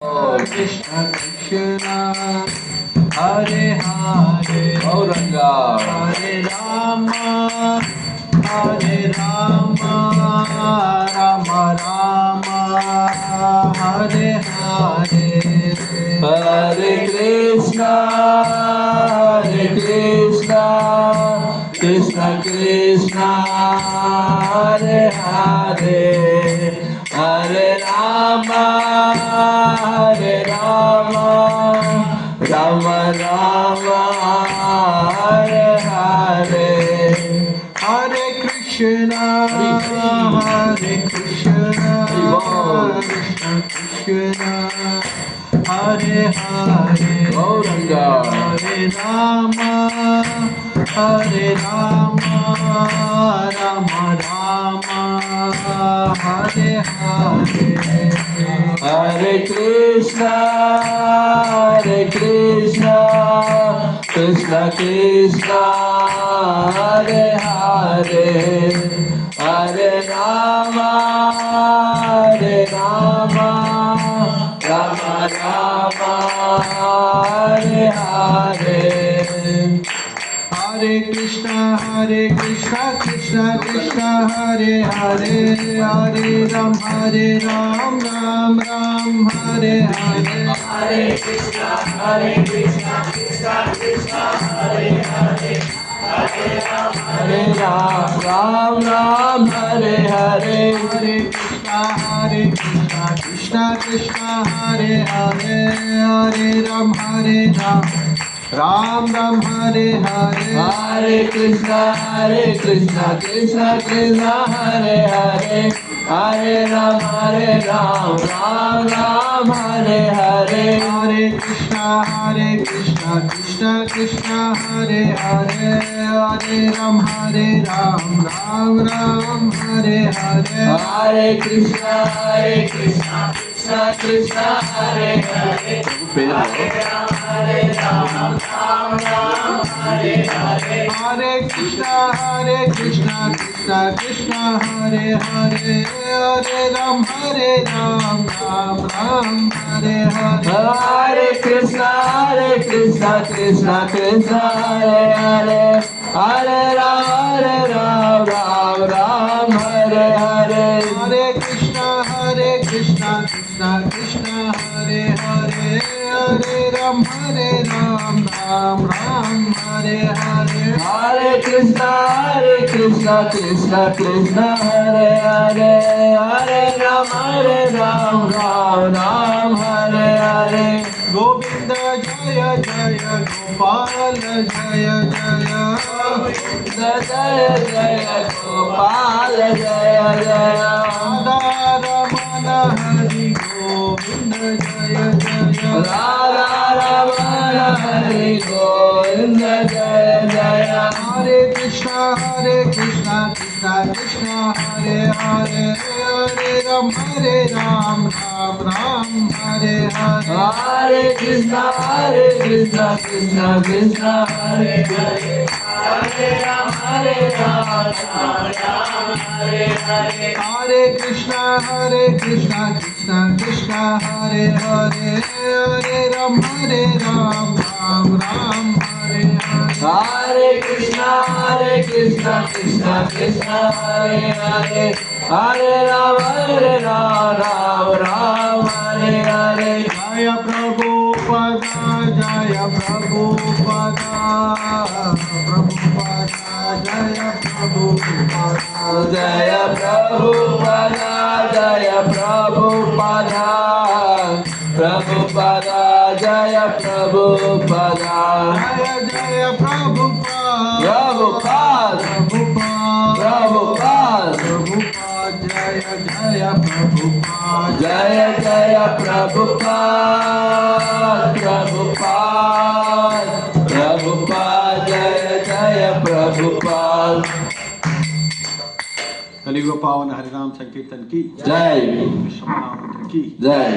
Krishna Krishna Hare Hare Gauranga Hare Rama Hare Rama Rama Rama Hare Hare Hare Krishna Krishna Krishna Hare Hare Hare Rama Rama Rama Hare Hare Hare Krishna Krishna Krishna Hare Hare Gauranga Hare Rama Rama Rama Hare Hare Hare Krishna Krishna Krishna Hare Hare Hare Rama Rama Rama Hare Hare Hare Krishna Krishna Krishna Hare Hare Hare Ram Ram Ram Hare Hare Hare Krishna Krishna Krishna Hare Hare Hare Ram Ram Hare Hare Hare Krishna Krishna Krishna Hare Hare Hare Ram Ram Hare Hare Hare Krishna Krishna Krishna Hare Hare Hare Ram Ram Hare Hare Hare Krishna Krishna Krishna Hare Hare Hare Ram Ram Hare Hare Hare Krishna Krishna Krishna Hare Hare Hare Ram Hare Hare Hare Krishna Krishna Krishna Hare Hare Hare Ram Ram Hare Hare Hare Krishna Krishna Krishna Hare Hare Hare Ram Ram Hare Hare Hare Krishna Krishna Krishna Hare Hare Hare Ram Ram Hare Hare Hare Krishna Krishna Krishna Hare Hare Hare Ram Ram Hare Hare Govinda Jaya Jaya Gopal Jaya Jaya Jaya Jaya Gopal Jaya Jaya Radha Ramana Hari Govinda Jaya Jaya Radha Ramana Hari Govinda Jaya Jaya Hare Krishna Krishna Krishna Hare Hare Hare Ram Ram Hare Hare Hare Krishna Krishna Krishna Hare Hare Hare Ram Hare Hare Hare Krishna Krishna Krishna Hare Hare Hare Ram Ram Hare Hare Hare Krishna Krishna Krishna Hare Hare Hare Ram Ram Hare Hare Jaya Prabhupada Jaya Prabhupada Jaya Prabhupada Jaya Prabhupada Jaya Prabhupada Prabhupada Jaya Prabhupada Jaya Jaya Prabhupada Prabhupada Prabhupada Jaya Jaya Prabhupada Jaya Jaya Prabhupada Prabhupada Prabhupada Jaya Jaya Prabhupada कलियुग पावन हरिनाम संकीर्तन की जय विश्व महामंत्र की जय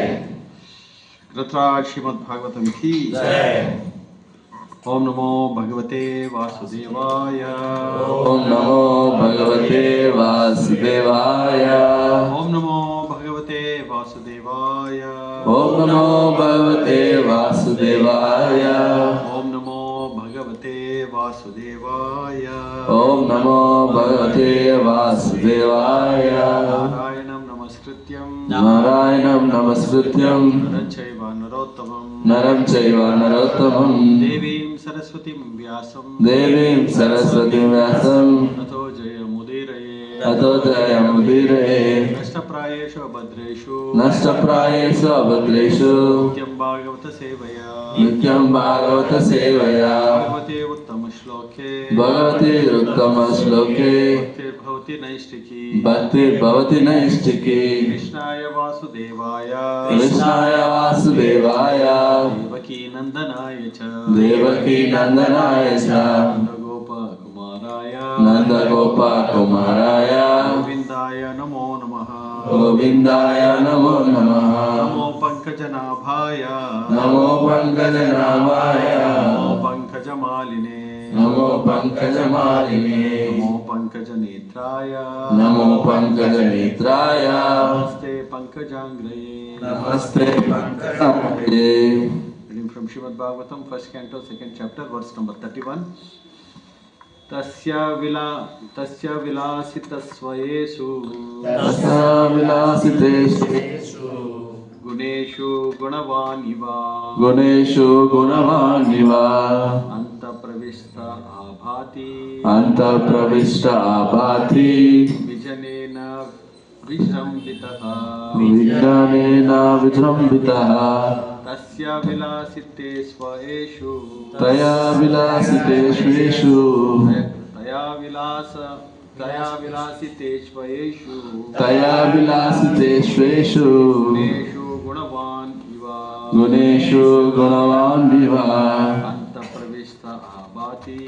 रत्राज श्रीमद् भागवतम की जय ओम नमो भगवते वासुदेवाय ओम नमो भगवते वासुदेवाय ओम नमो भगवते वासुदेवाय वासुदेवाय ओम नमो भगवते वासुदेवाय ओम नमो भगवते वासुदेवाय ओम नमो भगवते वासुदेवाय नारायणं नमस्कृत्यं नारायणं नमस्कृत्यं नरं चैव नरोत्तमं नरं चैव नरोत्तमं देवीं सरस्वतीं व्यासं देवीं सरस्वतीं व्यासं ततो जयमुदीरये ततो जयमुदीरये नष्टप्रायेषु भद्रेषु नष्टप्रायेषु अभद्रेषु नित्यं भागवत सेवया नित्यं भागवत सेवया भगवते उत्तमश्लोके भगवते उत्तमश्लोके भक्तिर्भवति नैष्टिकी भक्तिर्भवति नैष्टिकी कृष्णाय वासुदेवाय कृष्णाय वासुदेवाय देवकी नन्दनाय च देवकी नन्दनाय च नन्दगोपकुमाराय नन्दगोपकुमाराय गोविन्दाय नमो नमः गोविन्दाय नमो नमः नमो पङ्कजनाभाय नमो पङ्कजनाभाय नमो पङ्कजमालिने नमो पङ्कजमालिने नमो पङ्कजनेत्राय नमो पङ्कजनेत्राय नमस्ते पङ्कजाङ्ग्रये नमस्ते पङ्कजाङ्ग्रये Reading from Srimad Bhagavatam, first canto, second chapter, verse number 31. तस्य विलासितस्वयेषु विलासितेषु गुणेषु गुणवान् इव गुणेषु गुणवान् इव अन्तःप्रविष्ट आभाति अन्तःप्रविष्ट आभाति विजनेन विजृम्भितः विज्ञानेन विजृम्भितः तस्य विलासितेष्वेषु तया विलासितेष्वेषु तया विलासितेष्वेषु तया विलासितेष्वेषु गुणेषु गुणवान् इव गुणेषु गुणवान् इव अन्तःप्रविष्ट आभाति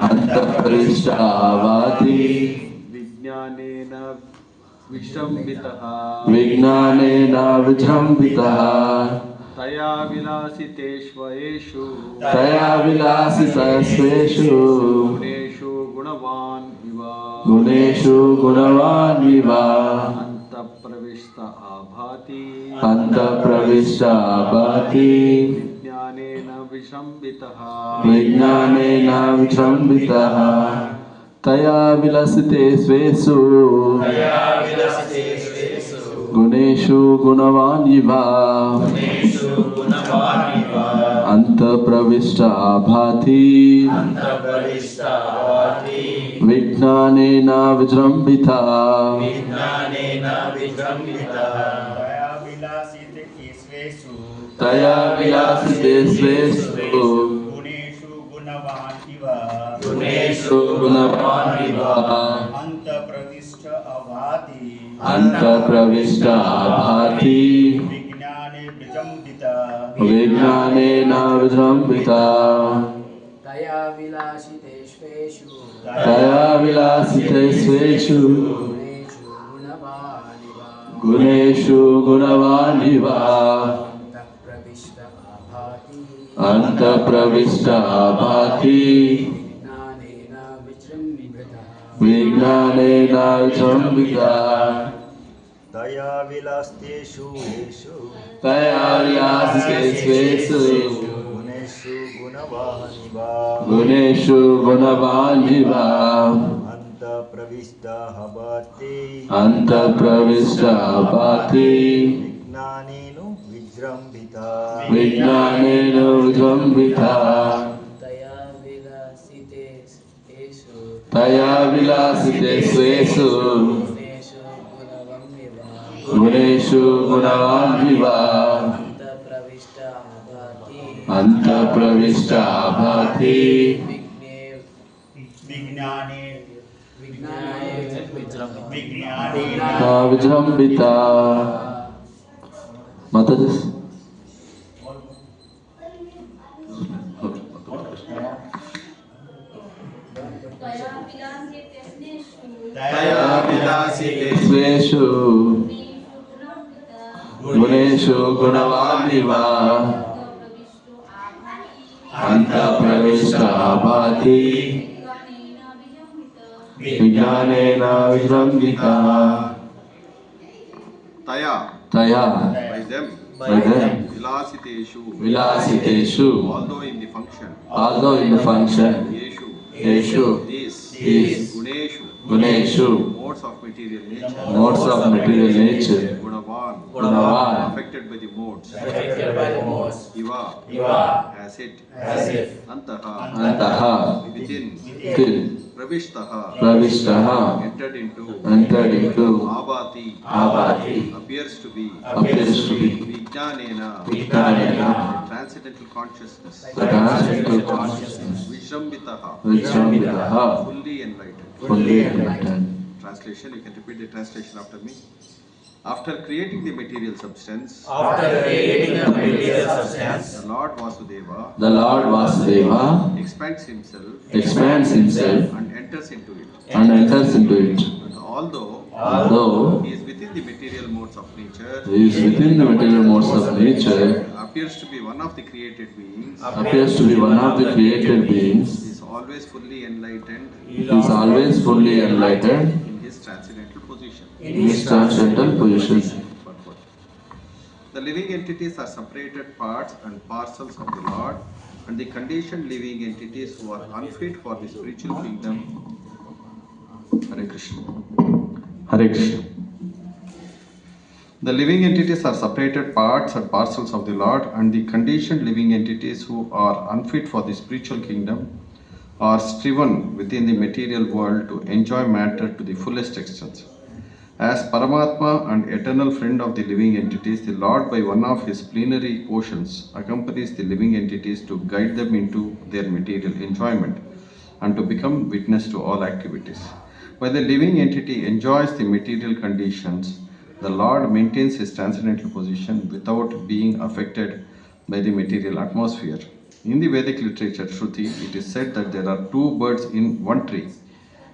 अन्तःप्रविष्ट आभाति विज्ञानेन विजृम्भितः विज्ञानेन विजृम्भितः तया विलासितेष्वेषु तया विलासितेष्वेषु गुणेषु गुणवान् इव गुणेषु गुणवान् इव अन्तःप्रविष्ट आभाति अन्तःप्रविष्ट आभाति विज्ञानेन विजृम्भितः विज्ञानेन विजृम्भितः तया विलसितेष्वेषु गुणेषु गुणवान् इव अन्तःप्रविष्ट आभाति विज्ञानेन विजृम्भितः तया विलासितेष्वेषु गुणेषु गुणवान् इव अन्तःप्रविष्ट आभाति विज्ञानेन विजृम्भितः तया विलासितेष्वेषु गुणेषु गुणवान् इव अन्तःप्रविष्ट आभाति विज्ञानेन विजृम्भितः तया विलासितेषु गुणेषु गुणवान् इव गुणेषु गुणवान् इव अन्तःप्रविष्ट आभाति अन्तःप्रविष्ट आभाति विज्ञानेन विजृम्भितः विज्ञानेन विजृम्भितः तया विलासितेष्वेषु गुणेषु गुणवान् इव अन्तःप्रविष्ट आभाति विजृम्भितः माताजी तया स्वेषु गुणेषु गुणवान् इव अन्तःप्रविष्ट आभाति विज्ञानेन विजृम्भितः तया Taya. By them. By them. Vilasiteshu. Vilasiteshu. Although in the function. Although in the function. Yeshu. Yeshu. These. Guneshu. Modes of material nature. Modes of material nature. Gunavan. Affected by the modes. Iva. As it. Antaha. Within. Till. Pravishtaha. Entered into. Abhati. Appears to be. Vijnanena. Transcendental consciousness. Vijrambitaha. Fully enlightened. Translation, you can repeat the translation after me. After creating the material substance, the Lord Vasudeva expands himself and enters into it. And although he is within the material modes of nature, appears to be one of the created beings, he is always fully enlightened in his transcendental position. The living entities are separated parts and parcels of the Lord, and the conditioned living entities who are unfit for the spiritual kingdom. Hare Krishna. Hare Krishna. The living entities are separated parts and parcels of the Lord, and the conditioned living entities who are unfit for the spiritual kingdom are striven within the material world to enjoy matter to the fullest extent. As Paramatma and eternal friend of the living entities, the Lord by one of his plenary quotients accompanies the living entities to guide them into their material enjoyment and to become witness to all activities. While the living entity enjoys the material conditions, the Lord maintains his transcendental position without being affected by the material atmosphere. In the Vedic literature Shruti, it is said that there are two birds in one tree.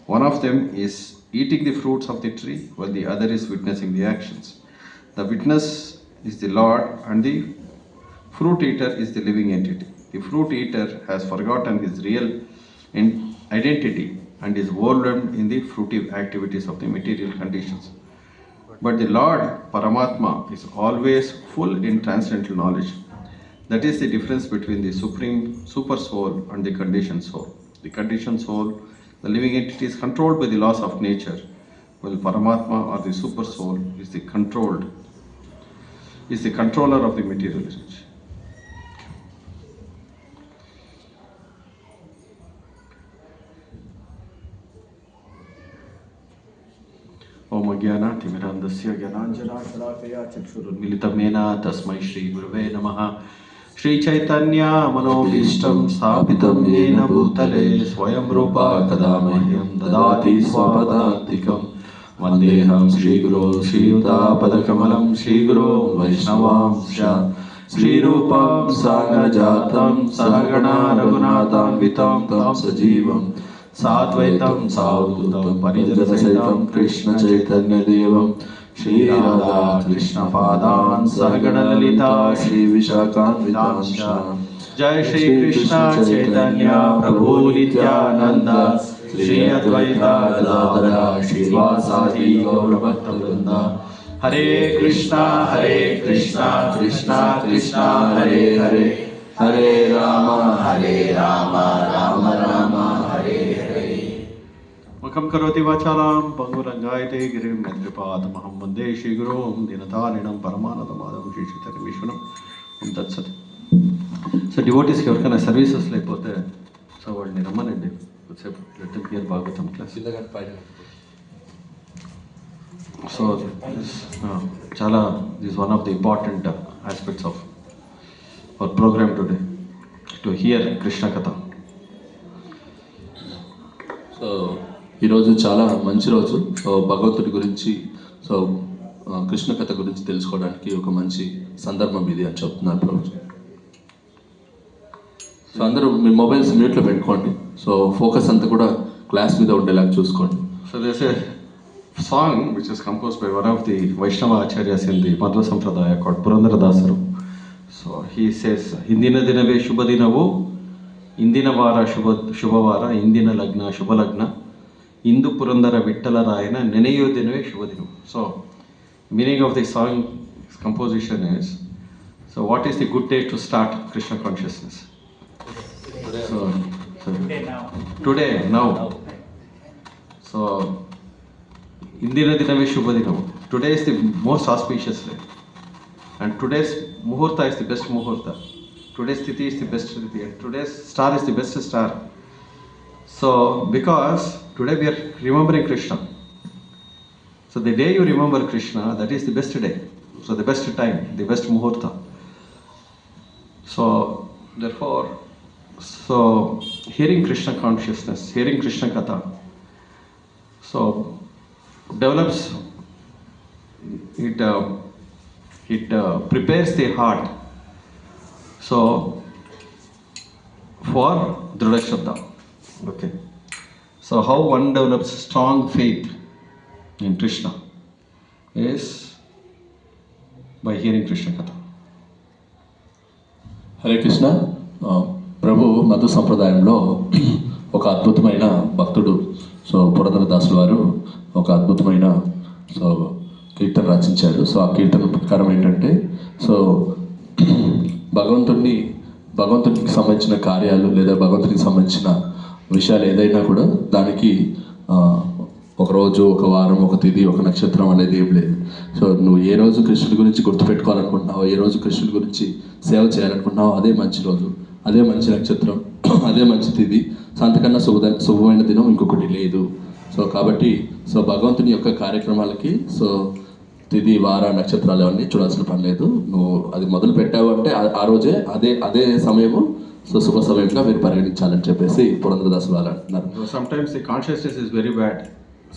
One of them is eating the fruits of the tree, while the other is witnessing the actions. The witness is the Lord, and the fruit eater is the living entity. The fruit eater has forgotten his real identity and is overwhelmed in the fruitive activities of the material conditions. But the Lord, Paramatma, is always full in transcendental knowledge. That is the difference between the supreme super soul and the conditioned soul. The conditioned soul, the living entity, is controlled by the laws of nature, while Paramatma or the super soul is the controller of the material energy. ओम अज्ञानातिमिरान्धस्य ज्ञानाञ्जनाशलाकया चक्षुरुन्मिलितमेन तस्मै श्रीगुरवे नमः। श्रीचैतन्यमनोभीष्टं स्थापितं येन भूतले स्वयं रूपा कदा मह्यं ददाति स्वपदान्तिकं। वन्देऽहं श्रीगुरो श्रीयुतापदकमलं श्रीगुरो वैष्णवांश्च श्रीरूपं साग्रजातं सहगणा रघुनाथान्वितं तं सजीवं साद्वैतं सावधूतं परिजनसहितं कृष्ण चैतन्यदेवं श्रीराधा कृष्णपादान् सहगणललिता श्रीविशाखान्वितांश्च। जय श्री कृष्ण चैतन्य प्रभु नित्यानंद श्री अद्वैता गदाधर श्रीवासादि गौरभक्तवृंद। हरे कृष्णा कृष्णा कृष्णा हरे हरे, हरे राम राम राम हरे हरे। मुखं करोति वाचालं पंगुरंगायते गिरिं यत्कृपातमहं वन्दे श्रीगुरुं दीनतारिणं परमानन्दमाधवं श्रीचैतन्यमीश्वरं। ఓం తత్సత్. సో డివోటీస్కి ఎవరికైనా సర్వీసెస్ లేకపోతే సో వాళ్ళని రమ్మనండి కొద్దిసేపు let them hear Bhagavatam class. So చాలా this one of the important aspects of our programme today to hear Krishna katha. So ఈరోజు చాలా మంచి రోజు. సో భగవంతుడి గురించి, సో కృష్ణ కథ గురించి తెలుసుకోవడానికి ఒక మంచి సందర్భం ఇది అని చెప్తున్నారు ప్రభు. సో అందరూ మీ మొబైల్స్ మ్యూట్లో పెట్టుకోండి. సో ఫోకస్ అంతా కూడా క్లాస్ మీద ఉండేలాగా చూసుకోండి. So this A song which is composed by one of the వైష్ణవ ఆచార్యస్ ఇన్ ది మధ్వ సంప్రదాయ కాల్డ్ ಪುರಂದರದಾಸರು. ಸೊ ಹಿ ಸೇಸ್, ಇಂದಿನ ದಿನವೇ ಶುಭ ದಿನವು, ಇಂದಿನ ವಾರ ಶುಭವಾರ, ಇಂದಿನ ಲಗ್ನ ಶುಭ ಲಗ್ನ, ಇಂದು ಪುರಂದರ ವಿಠ್ಠಲರಾಯನ ನೆನೆಯೋ ದಿನವೇ ಶುಭ ದಿನ. So meaning of the song composition is, so what is the good day to start Krishna consciousness? So, today, now. So, Indira Diname Shubhadinam. Today is the most auspicious day. And today's Muhurta is the best Muhurta. Today's Tithi is the best Tithi. And today's star is the best star. So, because today we are remembering Krishna. So, the day you remember Krishna, that is the best day. So, the best time, the best Muhurta. So, therefore, hearing Krishna consciousness, hearing Krishna Katha, so develops, it prepares the heart. So, for Dhrida Shraddha. Okay. So, how one develops strong faith in Krishna is by hearing Krishna Katha. Hare Krishna. ప్రభు మధు సంప్రదాయంలో ఒక అద్భుతమైన భక్తుడు so పురంధరదాసులు వారు ఒక అద్భుతమైన so కీర్తన రచించారు. సో ఆ కీర్తన ప్రకారం ఏంటంటే, సో భగవంతునికి సంబంధించిన కార్యాలు లేదా భగవంతునికి సంబంధించిన విషయాలు ఏదైనా కూడా దానికి ఒక రోజు, ఒక వారం, ఒక తిథి, ఒక నక్షత్రం అనేది ఏం లేదు. సో నువ్వు ఏ రోజు కృష్ణుడి గురించి గుర్తుపెట్టుకోవాలనుకుంటున్నావు, ఏ రోజు కృష్ణుడి గురించి సేవ చేయాలనుకుంటున్నావు, అదే మంచి రోజు, అదే మంచి నక్షత్రం, అదే మంచి తిథి. సో అంతకన్నా శుభమైన దినం ఇంకొకటి లేదు. సో కాబట్టి సో భగవంతుని యొక్క కార్యక్రమాలకి సో తిథి, వార, నక్షత్రాలు అవన్నీ చూడాల్సిన పని లేదు. నువ్వు అది మొదలు పెట్టావు అంటే ఆ రోజే అదే సమయము సో శుభ సమయంగా మీరు పరిగణించాలని చెప్పేసి పురంధరదాసు వారు అంటున్నారు. Sometimes the consciousness is very bad.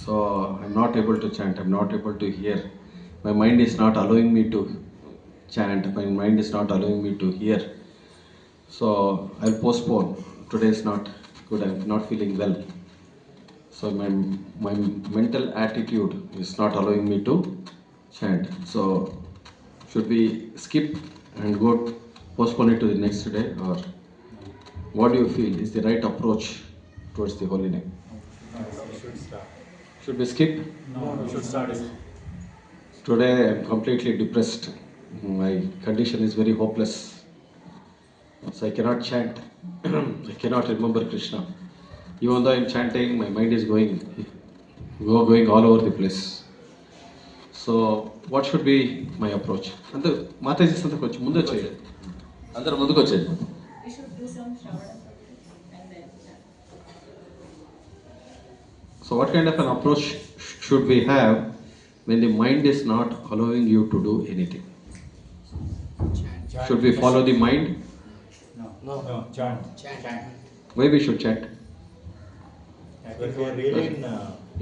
So I'm not able to chant, I'm not able to hear. My mind is not allowing me to chant, my mind is not allowing me to hear. So I'll postpone. Today is not good, I'm not feeling well. So my mental attitude is not allowing me to chant. So should we skip and postpone it to the next day, or what do you feel is the right approach towards the holy name? Should we skip? No, we should start it. Today I am completely depressed. My condition is very hopeless. So I cannot chant. I cannot remember Krishna. Even though I am chanting, my mind is going all over the place. So what should be my approach? And the Mataji Santa Kochi, Munda Chaya. అందరూ ముందుకు వచ్చేది. We should do some Shravana and then So what kind of an approach should we have when the mind is not allowing you to do anything? Should we follow the mind? No, chant. Why we should chant? When we are really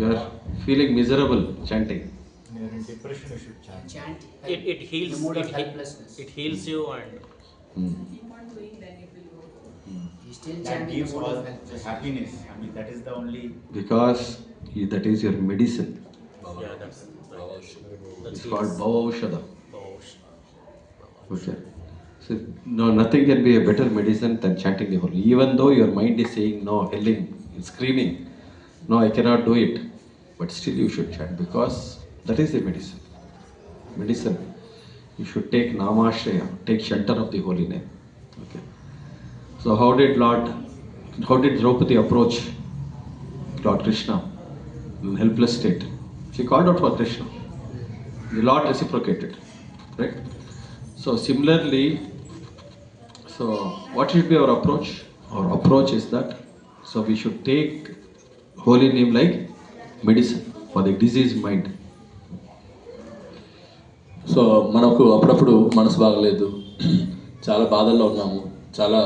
You are feeling miserable chanting. when you are in depression, you should chant. Chant. It heals. The mood of It helplessness. heals you, and keep on doing, then it will go. He's still That chanting the gives mood all of the helplessness. happiness. I mean, that is the only. Because that is your medicine. yeah, that's It's called Bhavaushadha. Bhavaushadha. Okay. So no, nothing can be a better medicine than chanting the holy. Even though your mind is saying no, yelling, screaming, no, I cannot do it. But still you should chant, because that is the medicine. Medicine. You should take Namashraya, take shelter of the holy name. Okay. So how did Draupadi approach Lord Krishna in helpless state? She called out for Krishna. The Lord reciprocated. Right? So similarly, so what should be our approach? Our approach is that, so we should take holy name like medicine for the diseased mind. So మనకు అప్పుడప్పుడు మనసు బాగలేదు, చాలా బాధల్లో ఉన్నాము, చాలా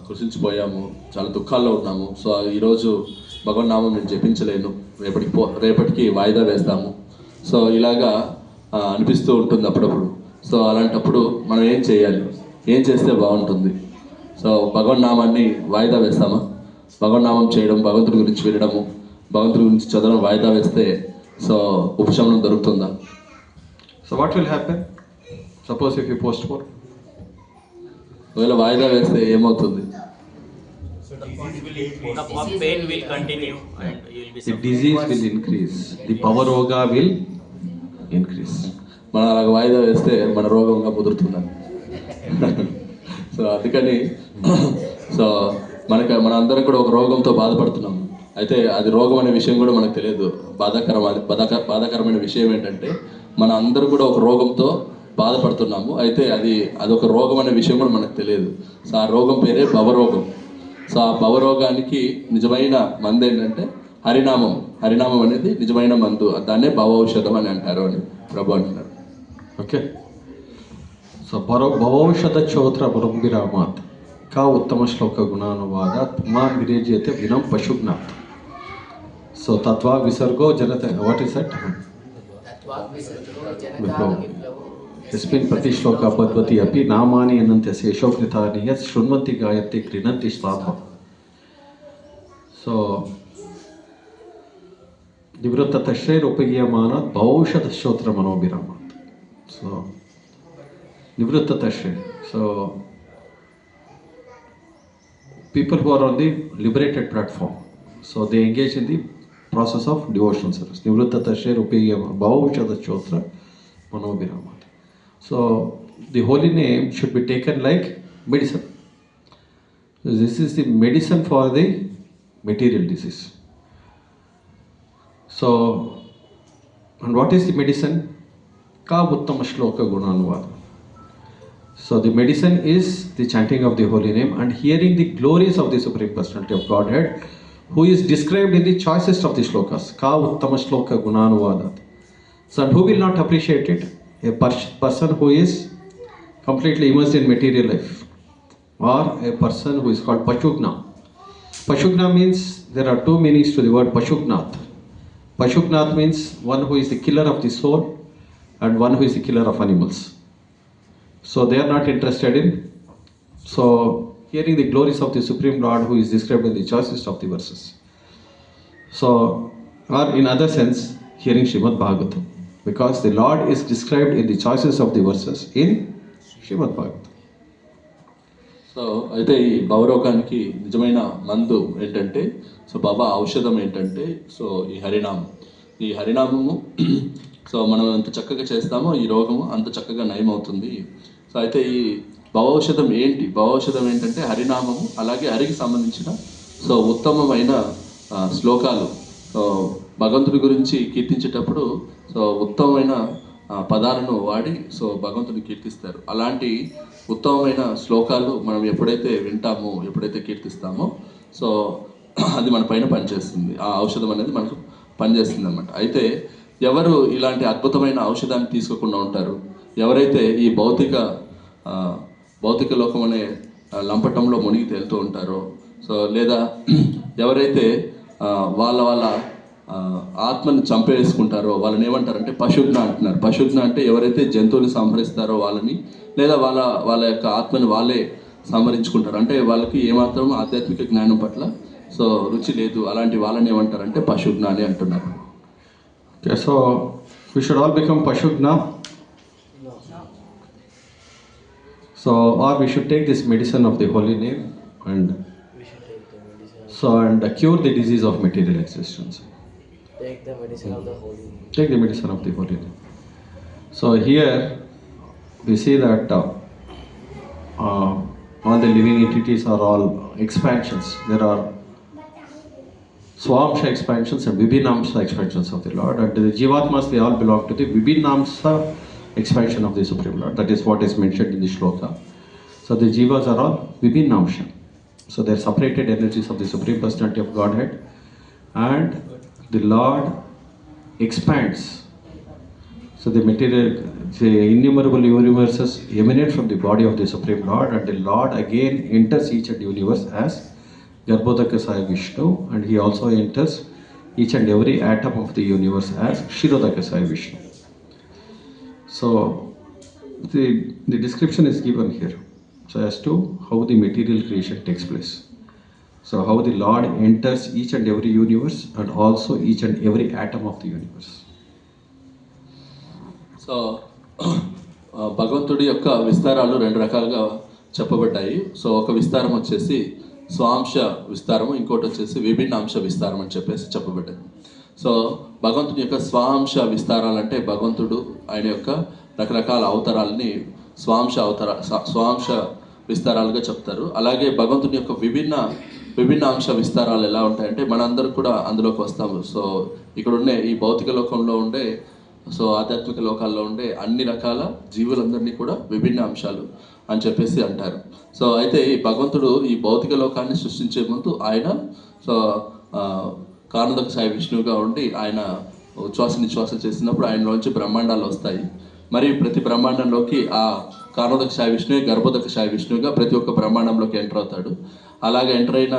కృషించిపోయాము, చాలా దుఃఖాల్లో ఉన్నాము. సో ఈరోజు భగవన్నామం నేను జపించలేను, రేపటికి వాయిదా వేస్తాము. సో ఇలాగా అనిపిస్తూ ఉంటుంది అప్పుడప్పుడు. సో అలాంటప్పుడు మనం ఏం చేయాలి, ఏం చేస్తే బాగుంటుంది? సో భగవన్నామాన్ని వాయిదా వేస్తామా? భగవన్నామం చేయడం, భగవంతుడి గురించి వినడము, భగవంతుడి గురించి చదవడం వాయిదా వేస్తే సో ఉపశమనం దొరుకుతుందా? So what will happen? Suppose if you postpone. ఒకవేళ వాయిదా వేస్తే ఏమవుతుంది? So disease will increase. The pain will continue, and you will be The suffering. disease will increase. The Bhavaroga will increase. మనం అలాగ వాయిదా వేస్తే మన రోగంగా ముదురుతుందని. సో అందుకని సో మనందరం కూడా ఒక రోగంతో బాధపడుతున్నాం. అయితే అది రోగం అనే విషయం కూడా మనకు తెలియదు. బాధాకరమైన విషయం ఏంటంటే మన అందరూ కూడా ఒక రోగంతో బాధపడుతున్నాము. అయితే అదొక రోగం అనే విషయం కూడా మనకు తెలియదు. సో ఆ రోగం పేరే భవరోగం. సో ఆ భవరోగానికి నిజమైన మందు ఏంటంటే హరినామం. హరినామం అనేది నిజమైన మందు. దాన్నే భవౌషధం అని అంటారు అని ప్రభు అంటున్నారు. ఓకే. సో భవౌషధ చోత్ర బృంభిరామాత్ का उत्तम श्लोक गुणानुवादात पुमान विरेज्यते विनम पशुघ्नात्. So Tatva विसर्गो Janata, what is that? तत्वात् विसर्गो जनता विप्लवो यस्मिन् प्रति श्लोक पद्वति अपि नामानि अनन्त्य शेषो कृतानि यत् शृण्वन्ति गायन्ति गृह्णन्ति स्वात्मा. So निवृत्ततश्रैः उपगीयमानात् भवौषधश्रोत्र मनोभिरामात्. So निवृत्ततश्रैः. So people who are on the liberated platform, so they engage in the process of devotional service. Nivrittatashraya Rupeyama Bhavaushadha Chotra Manobhiramat. So the holy name should be taken like medicine. This is the medicine for the material disease. So, and what is the medicine? Ka Uttama Shloka Gunanuvada. So the medicine is the chanting of the holy name and hearing the glories of the Supreme Personality of Godhead, who is described in the choicest of the shlokas. Ka uttama shloka gunanuvadat. So and who will not appreciate it? A person who is completely immersed in material life, or a person who is called Pashugna. Pashugna means, there are two meanings to the word Pashugnath. Pashugnath means one who is the killer of the soul and one who is the killer of animals. So they are not interested in hearing the glories of the Supreme Lord, who is described in the choicest of the verses. So, or in other sense, hearing Srimad Bhagavatam, because the Lord is described in the choicest of the verses in Srimad Bhagavatam. So అయితే ఈ భవరోగానికి నిజమైన మందు ఏంటంటే, so బాబా ఔషధం ఏంటంటే, so ఈ హరినామము so మనం ఎంత చక్కగా చేస్తామో ఈ రోగము అంత చక్కగా నయమవుతుంది. సో అయితే ఈ భవౌషధం ఏంటి? భవౌషధం ఏంటంటే హరినామము, అలాగే హరికి సంబంధించిన సో ఉత్తమమైన శ్లోకాలు. సో భగవంతుడి గురించి కీర్తించేటప్పుడు సో ఉత్తమమైన పదాలను వాడి సో భగవంతుని కీర్తిస్తారు. అలాంటి ఉత్తమమైన శ్లోకాలు మనం ఎప్పుడైతే వింటామో, ఎప్పుడైతే కీర్తిస్తామో, సో అది మన పైన పనిచేస్తుంది. ఆ ఔషధం అనేది మనకు పనిచేస్తుంది అన్నమాట. అయితే ఎవరు ఇలాంటి అద్భుతమైన ఔషధాన్ని తీసుకోకుండా ఉంటారు? ఎవరైతే ఈ భౌతిక లోకం అనే లంపటంలో మునిగి తేలుతూ ఉంటారో, సో లేదా ఎవరైతే వాళ్ళ ఆత్మని చంపేసుకుంటారో వాళ్ళని ఏమంటారంటే పశుజ్ఞ అంటున్నారు. పశుజ్ఞ అంటే ఎవరైతే జంతువుని సంహరిస్తారో వాళ్ళని, లేదా వాళ్ళ యొక్క ఆత్మని వాళ్ళే సంహరించుకుంటారు. అంటే వాళ్ళకి ఏమాత్రం ఆధ్యాత్మిక జ్ఞానం పట్ల సో రుచి లేదు. అలాంటి వాళ్ళని ఏమంటారంటే పశుజ్ఞ అని అంటున్నారు. Okay, so we should all become Pashugna. So, or we should take this medicine of the holy name and and cure the disease of material existence. take the medicine of the holy name. Take the medicine of the holy name. So here we see that all the living entities are all expansions. There are Swamsha expansions and Vibhinamsa expansions of the Lord, and the Jivatmas, they all belong to the Vibhinamsa expansion of the Supreme Lord. That is what is mentioned in the shloka. So the Jivas are all Vibhinamsha. So they are separated energies of the Supreme Personality of Godhead, and the Lord expands. So the innumerable universes emanate from the body of the Supreme Lord, and the Lord again enters each and universe as Garbhodakasaya Vishnu, and he also enters each and every atom of the universe as Kshirodakasaya Vishnu. So the description is given here, so as to how the material creation takes place. So how the Lord enters each and every universe and also each and every atom of the universe. So భగవంతుడి యొక్క విస్తారాలు రెండు రకాలుగా చెప్పబడ్డాయి. So ఒక విస్తారం వచ్చేసి స్వాంశ విస్తారము, ఇంకోటి వచ్చేసి విభిన్నాంశ విస్తారం అని చెప్పేసి చెప్పబడ్డది. సో భగవంతుని యొక్క స్వాంశ విస్తారాలంటే భగవంతుడు ఆయన యొక్క రకరకాల అవతారాలని స్వాంశ విస్తారాలుగా చెప్తారు. అలాగే భగవంతుని యొక్క విభిన్న అంశ విస్తారాలు ఎలా ఉంటాయంటే మనందరూ కూడా అందులోకి వస్తాము. సో ఇక్కడ ఉండే ఈ భౌతిక లోకంలో ఉండే ఆధ్యాత్మిక లోకాల్లో ఉండే అన్ని రకాల జీవులందరినీ కూడా విభిన్న అంశాలు అని చెప్పేసి అంటారు. సో అయితే ఈ భగవంతుడు ఈ భౌతిక లోకాన్ని సృష్టించే ముందు ఆయన కారణోదక సాయి విష్ణువుగా ఉండి ఆయన నిశ్వాస చేసినప్పుడు ఆయనలోంచి బ్రహ్మాండాలు వస్తాయి. మరి ప్రతి బ్రహ్మాండంలోకి ఆ కారణోదక సాయి విష్ణువే గర్భోదక సాయి విష్ణువుగా ప్రతి ఒక్క బ్రహ్మాండంలోకి ఎంటర్ అవుతాడు. అలాగే ఎంటర్ అయిన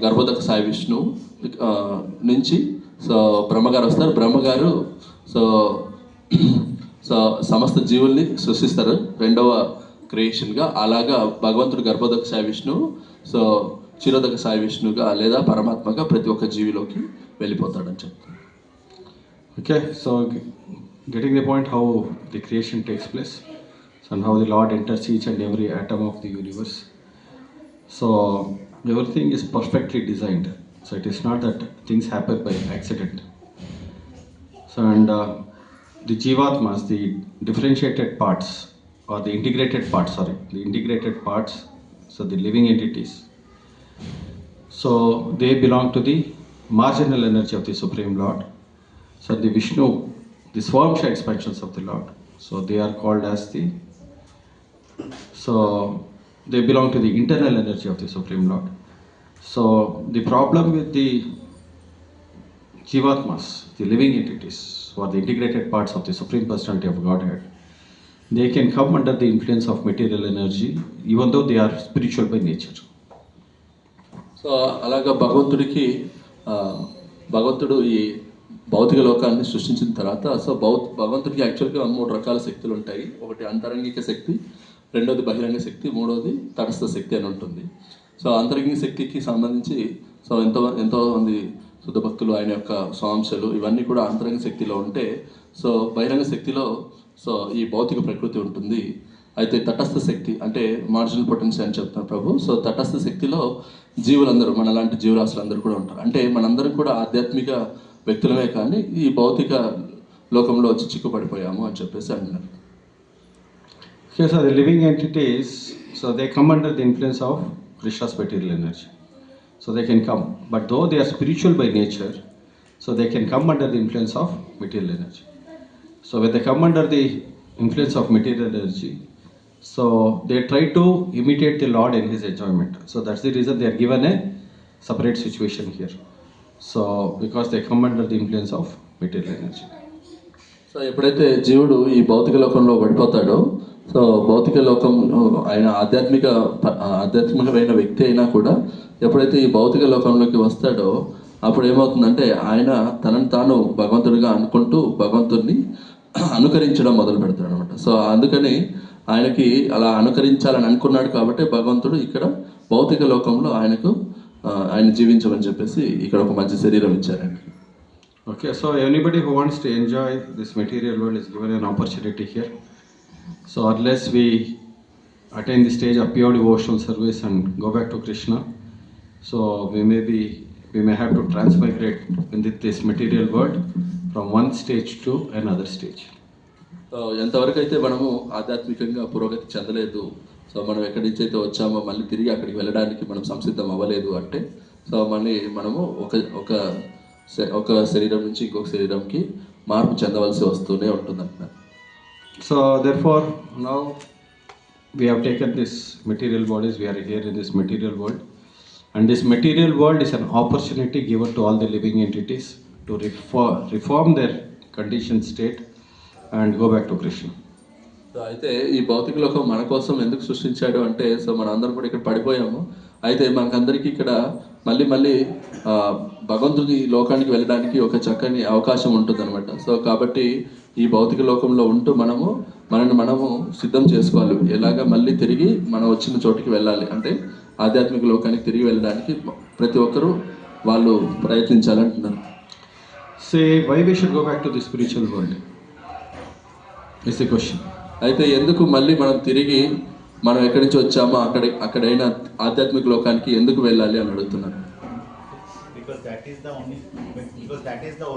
గర్భోదక సాయి విష్ణువు నుంచి బ్రహ్మగారు వస్తారు. బ్రహ్మగారు సమస్త జీవుల్ని సృష్టిస్తారు రెండవ క్రియేషన్గా. అలాగా భగవంతుడు గర్భోదక సాయి విష్ణువు క్షీరోదక సాయి విష్ణువుగా లేదా పరమాత్మగా ప్రతి ఒక్క జీవిలోకి వెళ్ళిపోతాడని చెప్తారు. Okay, so getting the point how the creation takes place and how the Lord enters each and every atom of the universe. So everything is perfectly designed. So it is not that things happen by accident. So and the Jivatmas, the differentiated parts or the integrated parts, so the living entities. So they belong to the marginal energy of the Supreme Lord. So the Vishnu, the Swamsha expansions of the Lord, so they are called as they belong to the internal energy of the Supreme Lord. So the problem with the Jivatmas, the living entities, or the integrated parts of the Supreme Personality of Godhead, they can come under the influence of material energy even though they are spiritual by nature. So అలాగా భగవంతుడు ఈ భౌతిక లోకాన్ని సృష్టించిన తర్వాత భగవంతుడికి యాక్చువల్గా 3 రకాల శక్తులు ఉంటాయి. ఒకటి అంతరంగిక శక్తి, రెండోది బహిరంగ శక్తి, మూడోది తటస్థ శక్తి అని ఉంటుంది. సో అంతరంగిక శక్తికి సంబంధించి ఎంతో మంది శుద్ధ భక్తులు ఆయన యొక్క స్వాంశలు ఇవన్నీ కూడా అంతరంగ శక్తిలో ఉంటే బహిరంగ శక్తిలో ఈ భౌతిక ప్రకృతి ఉంటుంది. అయితే తటస్థ శక్తి అంటే మార్జినల్ పొటెన్షియల్ అని చెప్తున్నారు ప్రభు. సో తటస్థ శక్తిలో జీవులందరూ మనలాంటి జీవరాశులందరూ కూడా ఉంటారు. అంటే మనందరం కూడా ఆధ్యాత్మిక వ్యక్తులమే కానీ ఈ భౌతిక లోకంలో వచ్చి చిక్కుపడిపోయాము అని చెప్పేసి అంటున్నారు. Okay, so the living entities, so they come under the influence of Krishna's material energy. So they can come, but though they are spiritual by nature, so they can come under the influence of material energy. So when they come under the influence of material energy, so they try to imitate the Lord in his enjoyment. So that's the reason they are given a separate situation here. So because they come under the influence of material energy. So ఎప్పుడైతే జీవుడు ఈ భౌతిక లోకంలో పడిపోతాడో భౌతిక లోకం ఆయన ఆధ్యాత్మికమైన వ్యక్తి అయినా కూడా ఎప్పుడైతే ఈ భౌతిక లోకంలోకి వస్తాడో అప్పుడు ఏమవుతుందంటే ఆయన తనను తాను భగవంతుడిగా అనుకుంటూ భగవంతుడిని అనుకరించడం మొదలు పెడతాడు అనమాట. సో అందుకని ఆయనకి అలా అనుకరించాలని అనుకున్నాడు కాబట్టి భగవంతుడు ఇక్కడ భౌతిక లోకంలో ఆయన జీవించమని చెప్పేసి ఇక్కడ ఒక మంచి శరీరం ఇచ్చారండి. Okay, so anybody who wants to enjoy this material world is given an opportunity here. So unless we attain the stage of pure devotional service and go back to Krishna, so we may have to transmigrate in this material world from one stage to another stage. So ఎంతవరకు అయితే మనము ఆధ్యాత్మికంగా పురోగతి చెందలేదు, so మనం ఎక్కడి నుంచి అయితే వచ్చామో మళ్ళీ తిరిగి అక్కడికి వెళ్ళడానికి మనం సంసిద్ధం అవ్వలేదు అంటే మళ్ళీ మనము ఒక శరీరం నుంచి ఇంకొక శరీరంకి మార్పు చెందవలసి వస్తూనే ఉంటుందంటున్నారు. So therefore now we have taken this material bodies, we are here in this material world, and this material world is an opportunity given to all the living entities to reform their conditioned state and go back to Krishna. So అయితే ఈ భౌతిక లోకం మన కోసం ఎందుకు సృష్టించాడు అంటే మనందరం కూడా ఇక్కడ పడిపోయాము. అయితే మనకందరికీ ఇక్కడ మళ్ళీ భగవంతుడి లోకానికి వెళ్ళడానికి ఒక చక్కని అవకాశం ఉంటుందన్నమాట. సో కాబట్టి ఈ భౌతిక లోకంలో ఉంటూ మనము సిద్ధం చేసుకోవాలి. ఎలాగ మళ్ళీ తిరిగి మనం వచ్చిన చోటుకి వెళ్ళాలి అంటే ఆధ్యాత్మిక లోకానికి తిరిగి వెళ్ళడానికి ప్రతి ఒక్కరూ వాళ్ళు ప్రయత్నించాలంటున్నారు. Say why we should go back to the spiritual world is the question. అయితే ఎందుకు మళ్ళీ మనం ఎక్కడి నుంచి వచ్చామో అక్కడైనా ఆధ్యాత్మిక లోకానికి ఎందుకు వెళ్ళాలి అని అడుగుతున్నారు. Because that is the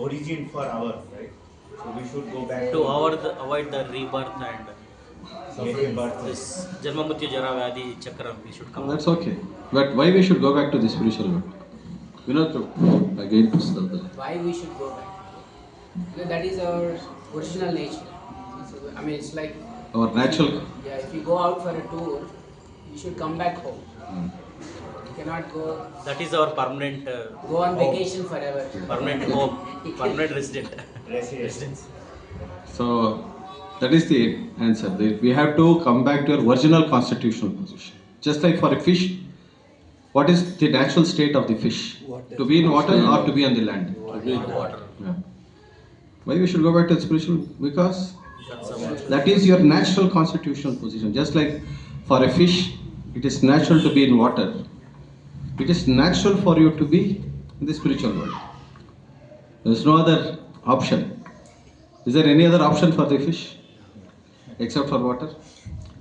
origin for our, right? So we should go back To avoid the rebirth and rebirth. this Janma Mrityu Jara Vyadhi Chakram, we should come. That's okay. But why we should go back to the spiritual world? You know, again to Sardar. Why we should go back? Because that is our original nature. So, I mean, it's like, our natural. yeah, if you go out for a tour, you should come back home. You cannot That is our permanent go on vacation forever. permanent home, permanent resident. Residence. So that is the answer. We have to come back to our original constitutional position. Just like for a fish, what is the natural state of the fish? To be in water or to be on the land? Water. Yeah. Why we should go back to the spiritual? Because That's our that is your natural constitutional position. Just like for a fish, it is natural to be in water. It is natural for you to be in the spiritual world. There is no other option. Is there any other option for the fish except for water?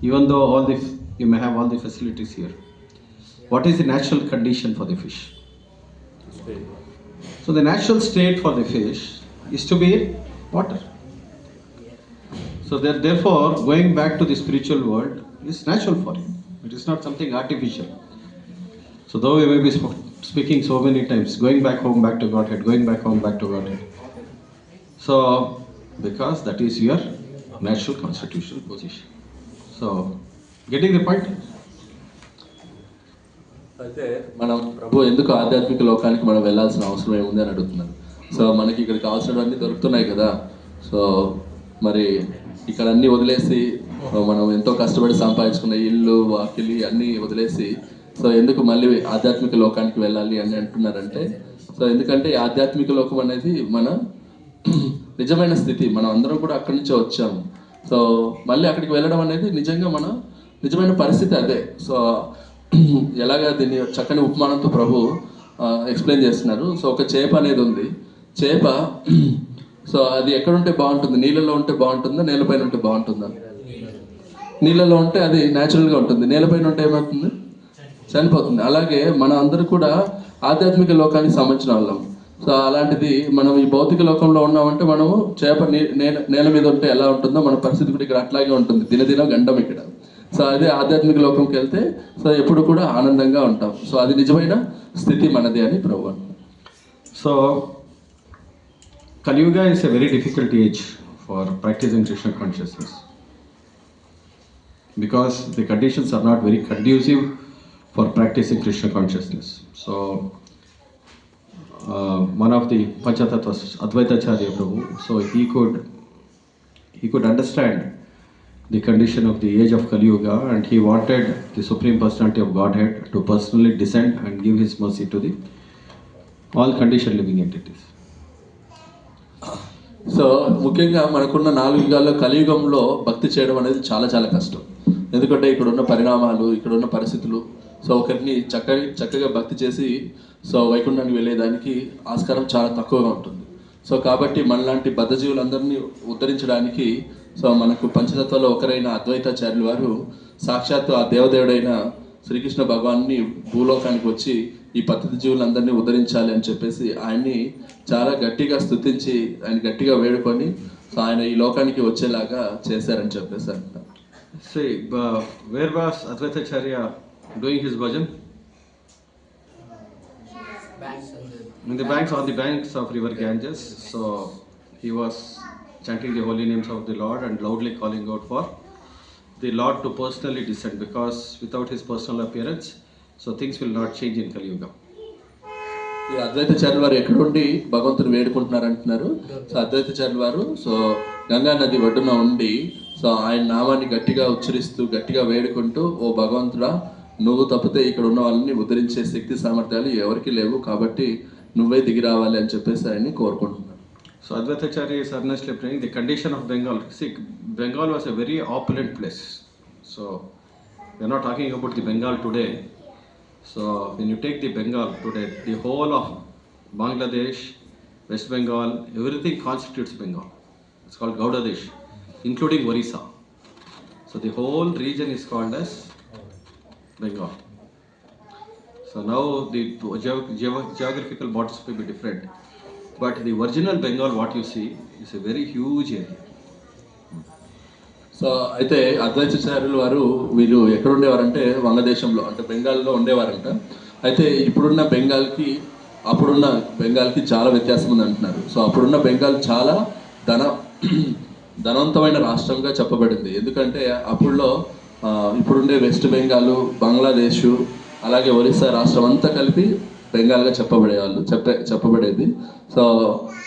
Even though you may have all the facilities here, what is the natural condition for the fish? So the natural state for the fish is to be in water. So therefore, going back to the spiritual world is natural for you. It is not something artificial. So though we may be speaking so many times, going back home, back to Godhead, going back home, back to Godhead. So, because that is your natural constitutional position. So, getting the point? అయితే మనం ప్రభు ఎందుకు ఆధ్యాత్మిక లోకానికి మనం వెళ్ళాల్సిన అవసరం ఏముంది అని అడుగుతున్నారు. సో మనకి ఇక్కడ కావాల్సినవన్నీ దొరుకుతున్నాయి కదా. సో మరి ఇక్కడ అన్నీ వదిలేసి మనం ఎంతో కష్టపడి సంపాదించుకున్న ఇల్లు వాకిలి అన్నీ వదిలేసి సో ఎందుకు మళ్ళీ ఆధ్యాత్మిక లోకానికి వెళ్ళాలి అని అంటున్నారంటే, సో ఎందుకంటే ఈ ఆధ్యాత్మిక లోకం అనేది మన నిజమైన స్థితి. మనం అందరం కూడా అక్కడి నుంచే వచ్చాము. సో మళ్ళీ అక్కడికి వెళ్ళడం అనేది నిజంగా మన నిజమైన పరిస్థితి అదే. సో ఎలాగా దీన్ని చక్కని ఉపమానంతో ప్రభు ఎక్స్ప్లెయిన్ చేస్తున్నారు. సో ఒక చేప అనేది ఉంది. చేప సో అది ఎక్కడుంటే బాగుంటుంది? నీళ్ళలో ఉంటే బాగుంటుందా, నేలపైన ఉంటే బాగుంటుందా? నీళ్ళలో ఉంటే అది న్యాచురల్గా ఉంటుంది. నేలపైన ఉంటే ఏమవుతుంది? చనిపోతుంది. అలాగే మనం అందరూ కూడా ఆధ్యాత్మిక లోకానికి సంబంధించిన వాళ్ళం. సో అలాంటిది మనం ఈ భౌతిక లోకంలో ఉన్నామంటే మనము చేప నేల మీద ఉంటే ఎలా ఉంటుందో మన పరిస్థితి కూడా ఇక్కడ అట్లాగే ఉంటుంది. దినదిన గండం ఇక్కడ. సో అదే ఆధ్యాత్మిక లోకంకి వెళ్తే సో ఎప్పుడు కూడా ఆనందంగా ఉంటాం. సో అది నిజమైన స్థితి మనది అని ప్రభు అంటున్నారు. So, Kali Yuga is a very difficult age for practicing Krishna consciousness. Because the conditions are not very conducive for practicing Krishna consciousness. So, one of the Panchatattva, Advaitacharya Prabhu, so he could understand the condition of the age of Kali Yuga, and he wanted the Supreme Personality of Godhead to personally descend and give his mercy to the all conditioned living entities. So ముఖ్యంగా మనకున్న 4 యుగాల్లో కలియుగంలో భక్తి చేయడం అనేది చాలా చాలా కష్టం. ఎందుకంటే ఇక్కడ ఉన్న పరిణామాలు, ఇక్కడ ఉన్న పరిస్థితులు, సో ఒకరిని చక్కగా భక్తి చేసి సో వైకుంఠానికి వెళ్ళేదానికి ఆస్కారం చాలా తక్కువగా ఉంటుంది. సో కాబట్టి మనలాంటి బద్ధజీవులందరినీ ఉద్ధరించడానికి సో మనకు పంచతత్వాల్లో ఒకరైన అద్వైతాచార్యులు వారు సాక్షాత్తు ఆ దేవదేవుడైన శ్రీకృష్ణ భగవాన్ని భూలోకానికి వచ్చి ఈ పతిత జీవులందరినీ ఉద్ధరించాలి అని చెప్పేసి ఆయన్ని చాలా గట్టిగా స్తుతించి ఆయన గట్టిగా వేడుకొని సో ఆయన ఈ లోకానికి వచ్చేలాగా చేశారని చెప్పేసి అంటారు. See, where was Advaitacharya doing his bhajan? Banks On the banks of river Ganges. So he was chanting the holy names of the Lord and loudly calling out for the Lord to personally descend, because without his personal appearance, so things will not change in Kali Yuga. ఈ అద్వైతాచార్యుల వారు ఎక్కడుండి భగవంతుని వేడుకుంటున్నారు అంటున్నారు. So అద్వైతాచార్యుల వారు so Ganga నది ఒడ్డున ఉండి so ఆయన నామాన్ని గట్టిగా ఉచ్చరిస్తూ గట్టిగా వేడుకుంటూ, ఓ భగవంతుడా, నువ్వు తప్పితే ఇక్కడ ఉన్న వాళ్ళని ఉద్ధరించే శక్తి సామర్థ్యాలు ఎవరికి లేవు, కాబట్టి నువ్వే దిగి రావాలి అని చెప్పేసి ఆయన్ని కోరుకుంటున్నారు. So Advaitacharya is earnestly praying the condition of Bengal. See, Bengal was a very opulent place. So we are not talking about the Bengal today. So when you take the Bengal today, the whole of Bangladesh, West Bengal, everything constitutes Bengal. It's called Gaudadesh, including Orissa. So the whole region is called as Bengal. So now the geographical borders may be different, But the original Bengal, what you see, is a very huge area. So అయితే అద్వైతాచార్యులు వారు వీరు ఎక్కడ ఉండేవారంటే వంగదేశంలో అంటే బెంగాల్లో ఉండేవారంట. అయితే ఇప్పుడున్న బెంగాల్కి అప్పుడున్న బెంగాల్కి చాలా వ్యత్యాసం ఉంది అంటున్నారు. సో అప్పుడున్న బెంగాల్ చాలా ధనవంతమైన రాష్ట్రంగా చెప్పబడింది. ఎందుకంటే అప్పుడులో ఇప్పుడుండే వెస్ట్ బెంగాల్, బంగ్లాదేశ్, అలాగే ఒరిస్సా రాష్ట్రం అంతా కలిపి బెంగాల్గా చెప్పబడేది. సో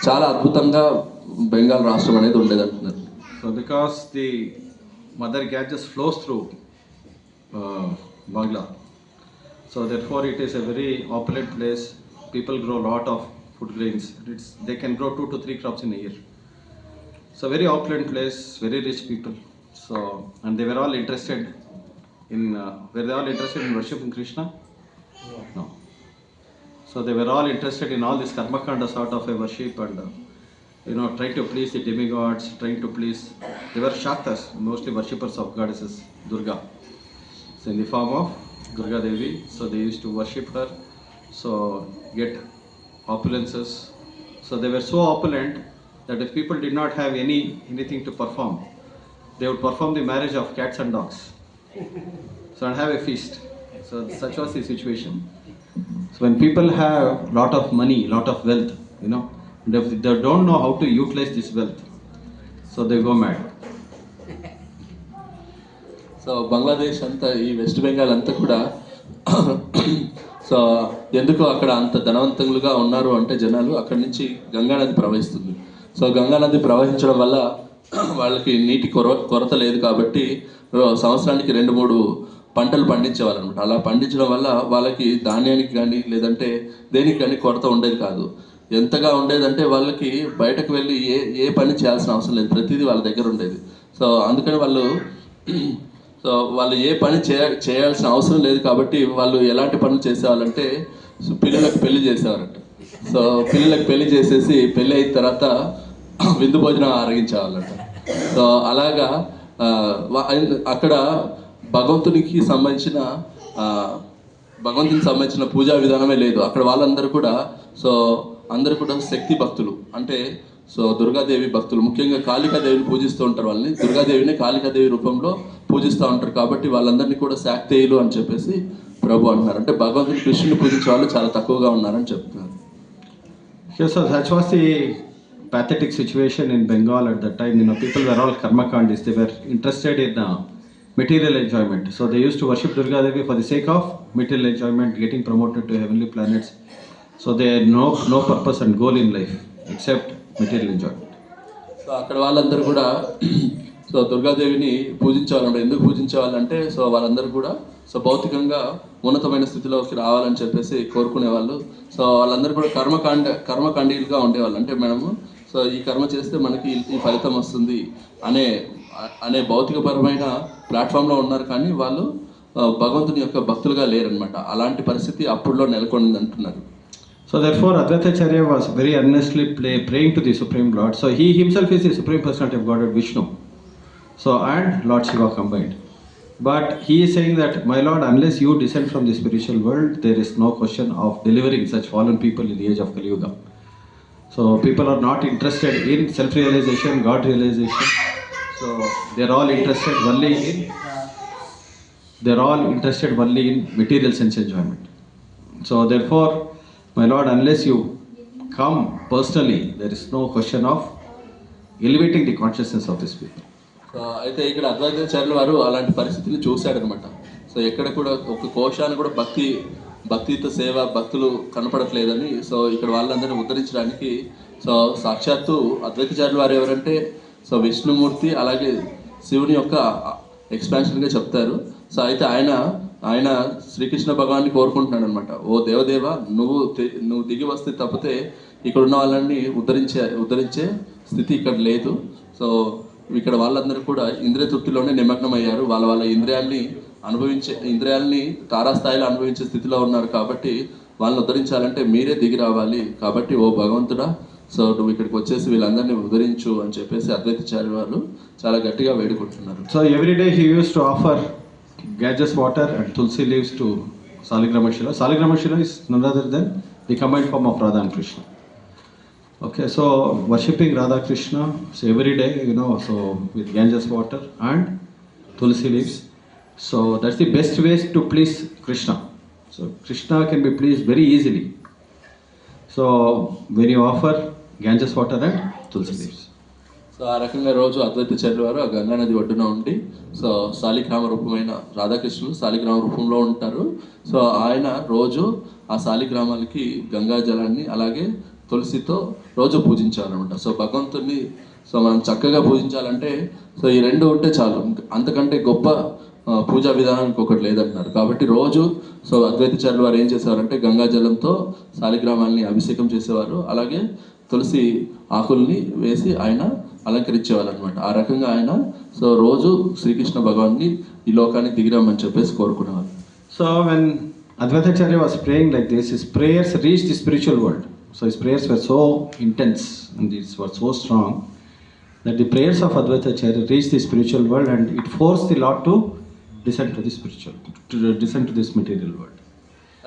చాలా అద్భుతంగా బెంగాల్ రాష్ట్రం అనేది ఉండేది అంటున్నారు. So because the Mother Ganges flows through Bangla, so therefore it is a very opulent place. People grow a lot of food grains. They can grow 2 to 3 crops in a year. So very opulent place, very rich people. So and they were all interested in were they all interested in worshiping Krishna? No. So they were all interested in all this karmakanda sort of a worship and trying to please the demigods, trying to please. They were Shaktas, mostly worshippers of goddesses Durga. So in the form of Durga Devi, so they used to worship her, so get opulences. So they were so opulent that if people did not have anything to perform, they would perform the marriage of cats and dogs. So and have a feast. So such was the situation. So when people have lot of money, lot of wealth, and if they don't know how to utilize this wealth, so they go mad. So Bangladesh అంతా ఈ west Bengal అంతా కూడా so ఎందుకు అక్కడ అంత ధనవంతులుగా ఉన్నారు అంటే జనాలు అక్కడి నుంచి గంగా నది ప్రవహిస్తుంది. సో గంగా నది ప్రవహించడం వల్ల వాళ్ళకి నీటి కొరత లేదు కాబట్టి సంవత్సరానికి 2-3 పంటలు పండించేవాళ్ళు అనమాట. అలా పండించడం వల్ల వాళ్ళకి ధాన్యానికి కానీ లేదంటే దేనికి కానీ కొరత ఉండేది కాదు. ఎంతగా ఉండేదంటే వాళ్ళకి బయటకు వెళ్ళి ఏ పని చేయాల్సిన అవసరం లేదు, ప్రతిదీ వాళ్ళ దగ్గర ఉండేది. సో అందుకని వాళ్ళు ఏ పని చేయాల్సిన అవసరం లేదు కాబట్టి వాళ్ళు ఎలాంటి పనులు చేసేవాళ్ళంటే పిల్లలకు పెళ్లి చేసేవారంట. సో పిల్లలకు పెళ్లి చేసేసి పెళ్ళి అయిన తర్వాత విందు భోజనం ఆరగించేవాళ్ళంట. సో అలాగా అక్కడ భగవంతునికి సంబంధించిన పూజా విధానమే లేదు అక్కడ. వాళ్ళందరూ కూడా అందరూ కూడా శక్తి భక్తులు, అంటే సో దుర్గాదేవి భక్తులు, ముఖ్యంగా కాళికాదేవిని పూజిస్తూ ఉంటారు. వాళ్ళని దుర్గాదేవిని కాళికాదేవి రూపంలో పూజిస్తూ ఉంటారు. కాబట్టి వాళ్ళందరినీ కూడా శాక్తేయులు అని చెప్పేసి ప్రభు అంటున్నారు. అంటే భగవంతుని కృష్ణుని పూజించే వాళ్ళు చాలా తక్కువగా ఉన్నారని చెప్తున్నారు. Yes, so that was the pathetic situation in Bengal at that time. People were all karmakandis. They were interested in material enjoyment. So they used to worship Durga Devi for the sake of material enjoyment, getting promoted to heavenly planets. So they had no purpose and goal in life except material enjoyment. So అక్కడ వాళ్ళందరూ కూడా so దుర్గాదేవిని పూజించేవాళ్ళంటే ఎందుకు పూజించేవాళ్ళంటే so వాళ్ళందరూ కూడా so భౌతికంగా ఉన్నతమైన స్థితిలోకి రావాలని చెప్పేసి కోరుకునేవాళ్ళు. సో వాళ్ళందరూ కూడా కర్మకాండీలుగా ఉండేవాళ్ళు. అంటే మనము సో ఈ కర్మ చేస్తే మనకి ఈ ఫలితం వస్తుంది అనే భౌతికపరమైన ప్లాట్ఫామ్లో ఉన్నారు. కానీ వాళ్ళు భగవంతుని యొక్క భక్తులుగా లేరనమాట. అలాంటి పరిస్థితి అప్పుడులో నెలకొంది అంటున్నారు. So therefore Advaitacharya was very earnestly praying to the Supreme Lord. So he himself is the Supreme Personality of Godhead Vishnu. So and Lord Shiva combined. But he is saying that, my Lord, unless you descend from the spiritual world, there is no question of delivering such fallen people in the age of Kali Yuga. So people are not interested in self-realization, God realization. So they are all interested only in material sense enjoyment. So therefore, my Lord, unless you come personally, there is no question of elevating the consciousness of these people. So అయితే ఇక్కడ అద్వైతాచార్యుల వారు అలాంటి పరిస్థితిని చూశాడనమాట. So ఎక్కడ కూడా ఒక కోశాన్ని కూడా భక్తితో సేవ భక్తులు కనపడట్లేదని సో ఇక్కడ వాళ్ళందరినీ ఉద్ధరించడానికి సో సాక్షాత్తు అద్వైతాచార్యుల వారు ఎవరంటే సో విష్ణుమూర్తి అలాగే శివుని యొక్క ఎక్స్పాన్షన్గా చెప్తారు. సో అయితే ఆయన శ్రీకృష్ణ భగవాన్ని కోరుకుంటున్నాడు అనమాట. ఓ దేవదేవ, నువ్వు దిగి వస్తే తప్పితే ఇక్కడ ఉన్న వాళ్ళని ఉద్ధరించే స్థితి ఇక్కడ లేదు. సో ఇక్కడ వాళ్ళందరూ కూడా ఇంద్రియ తృప్తిలోనే నిమగ్నమయ్యారు. వాళ్ళ ఇంద్రియాలని తారాస్థాయిలో అనుభవించే స్థితిలో ఉన్నారు. కాబట్టి వాళ్ళని ఉద్ధరించాలంటే మీరే దిగి రావాలి. కాబట్టి ఓ భగవంతుడా, సో నువ్వు ఇక్కడికి వచ్చేసి వీళ్ళందరినీ ఉద్ధరించు అని చెప్పేసి అద్వైతాచార్య వాళ్ళు చాలా గట్టిగా వేడుకుంటున్నారు. So every day he uses to offer Ganges water and tulsi leaves to Saligrama Shila. Saligrama Shila is none other than the combined form of Radha and Krishna. Okay, so worshipping Radha Krishna, so every day, so with Ganges water and Tulsi leaves. So that's the best ways to please Krishna. So Krishna can be pleased very easily. So when you offer Ganges water and Tulsi leaves. So ఆ రకంగా రోజు అద్వైతాచార్యుల వారు ఆ గంగా నది ఒడ్డున ఉండి so Shaligrama రూపమైన రాధాకృష్ణులు శాలిగ్రామ రూపంలో ఉంటారు. సో ఆయన రోజు ఆ శాలిగ్రామాలకి గంగా జలాన్ని అలాగే తులసితో రోజు పూజించాలన్నమాట. సో భగవంతుని సో మనం చక్కగా పూజించాలంటే సో ఈ రెండు ఉంటే చాలు, అంతకంటే గొప్ప పూజా విధానానికి ఒకటి లేదంటున్నారు. కాబట్టి రోజు సో అద్వైతాచార్యుల వారు ఏం చేసేవారంటే గంగా జలంతో శాలిగ్రామాల్ని అభిషేకం చేసేవారు, అలాగే తులసి ఆకుల్ని వేసి ఆయన అలంకరించేవాళ్ళు అనమాట. ఆ రకంగా ఆయన సో రోజు శ్రీకృష్ణ భగవాన్ని ఈ లోకానికి దిగిరామని చెప్పేసి కోరుకునేవారు. So when Advaitacharya was praying like this, his prayers reached the spiritual world. So his prayers were so intense and these were so strong that the prayers of Advaitacharya reached the spiritual world and it forced the Lord to descend to the spiritual, to descend to this material world.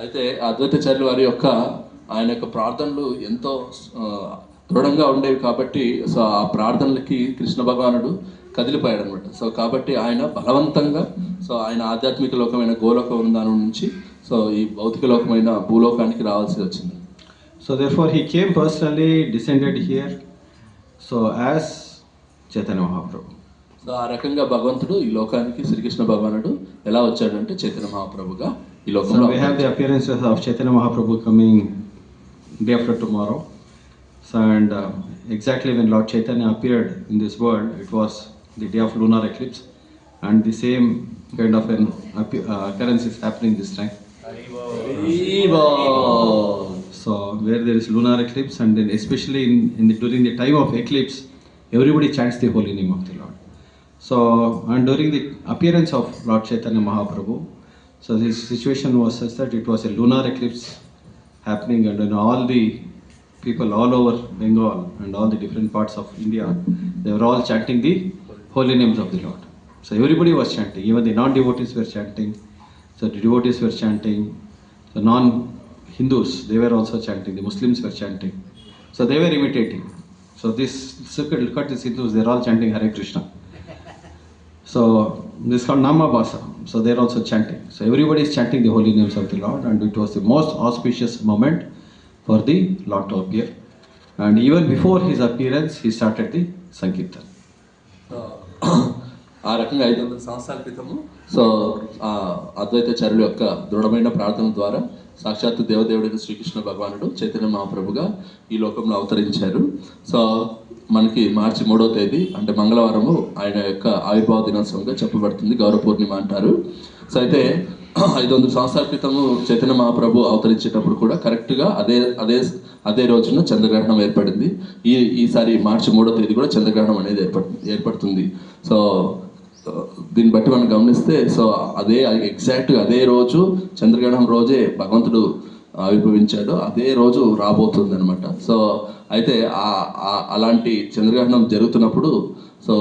అయితే అద్వైతాచార్యుల వారి యొక్క ఆయన యొక్క ప్రార్థనలు ఎంతో దృఢంగా ఉండేవి కాబట్టి సో ఆ ప్రార్థనలకి కృష్ణ భగవానుడు కదిలిపోయాడు అనమాట. సో కాబట్టి ఆయన బలవంతంగా సో ఆయన ఆధ్యాత్మిక లోకమైన గోలోక వృందానం నుంచి సో ఈ భౌతిక లోకమైన భూలోకానికి రావాల్సి వచ్చింది. So therefore he came personally, descended here, so as Chaitanya Mahaprabhu. So ఆ రకంగా భగవంతుడు ఈ లోకానికి శ్రీకృష్ణ భగవానుడు ఎలా వచ్చాడంటే చైతన్య మహాప్రభుగా ఈ లోకంలో. So we have the appearances of Chaitanya Mahaprabhu coming day after tomorrow. So and exactly when Lord Chaitanya appeared in this world, it was the day of lunar eclipse, and the same kind of an occurrence is happening this time. So where there is lunar eclipse, and then especially during the time of eclipse, everybody chants the holy name of the Lord. So and during the appearance of Lord Chaitanya Mahaprabhu, so this situation was such that it was a lunar eclipse happening, and then all the people all over Bengal and all the different parts of India, they were all chanting the holy names of the Lord. So everybody was chanting, even the non-devotees were chanting, so the devotees were chanting, the non-Hindus, they were also chanting, the Muslims were chanting. So they were imitating. So this circle, look at these Hindus, they're all chanting Hare Krishna. So this is called Nama Bhasa. So they're also chanting. So everybody is chanting the holy names of the Lord, and it was the most auspicious moment for the Lord to appear. And even before his appearance, he started the Sankirtan. ఆ రకంగా 500 సంవత్సరాల క్రితము so ఆ అద్వైతాచార్యుల యొక్క దృఢమైన ప్రార్థన ద్వారా సాక్షాత్తు దేవదేవుడైన శ్రీకృష్ణ భగవానుడు చైతన్య మహాప్రభుగా ఈ లోకంలో అవతరించారు. సో మనకి మార్చి 3వ తేదీ అంటే మంగళవారము ఆయన యొక్క ఆవిర్భావ దినోత్సవంగా చెప్పబడుతుంది, గౌరవ పూర్ణిమ అంటారు. సో అయితే 500 సంవత్సరాల క్రితము చైతన్య మహాప్రభు అవతరించేటప్పుడు కూడా కరెక్ట్గా అదే రోజున చంద్రగ్రహణం ఏర్పడింది. ఈసారి మార్చి 3వ తేదీ కూడా చంద్రగ్రహణం అనేది ఏర్పడుతుంది. సో దీన్ని బట్టి మనం గమనిస్తే సో ఎగ్జాక్ట్గా అదే రోజు చంద్రగ్రహణం రోజే భగవంతుడు ఆవిర్భవించాడు, అదే రోజు రాబోతుంది అనమాట. సో అయితే అలాంటి చంద్రగ్రహణం జరుగుతున్నప్పుడు సో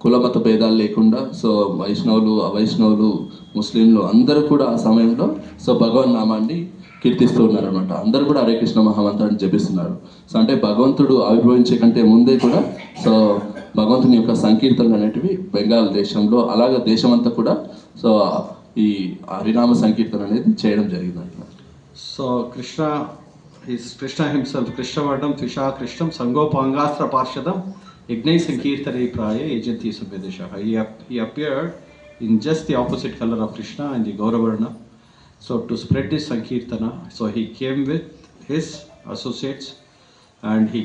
కులమత భేదాలు లేకుండా సో వైష్ణవులు అవైష్ణవులు ముస్లింలు అందరూ కూడా ఆ సమయంలో సో భగవన్ నామాన్ని కీర్తిస్తూ ఉన్నారనమాట. అందరూ కూడా హరే కృష్ణ మహామంత్రాన్ని జపిస్తున్నారు. సో అంటే భగవంతుడు ఆవిర్భవించే కంటే ముందే కూడా సో భగవంతుని యొక్క సంకీర్తనలు అనేటివి బెంగాల్ దేశంలో అలాగే దేశమంతా కూడా సో ఈ హరినామ సంకీర్తన అనేది చేయడం జరిగిందంట. So Krishna himself, Krishna Vardam Tvisha Krishnam Sangopangastra Parshadam Ignai Sankirtane Praya Ajanti Subhedeshaha. He appeared in just the opposite color of Krishna and the Gauravarna. So to spread this Sankirtana, so he came with his associates and he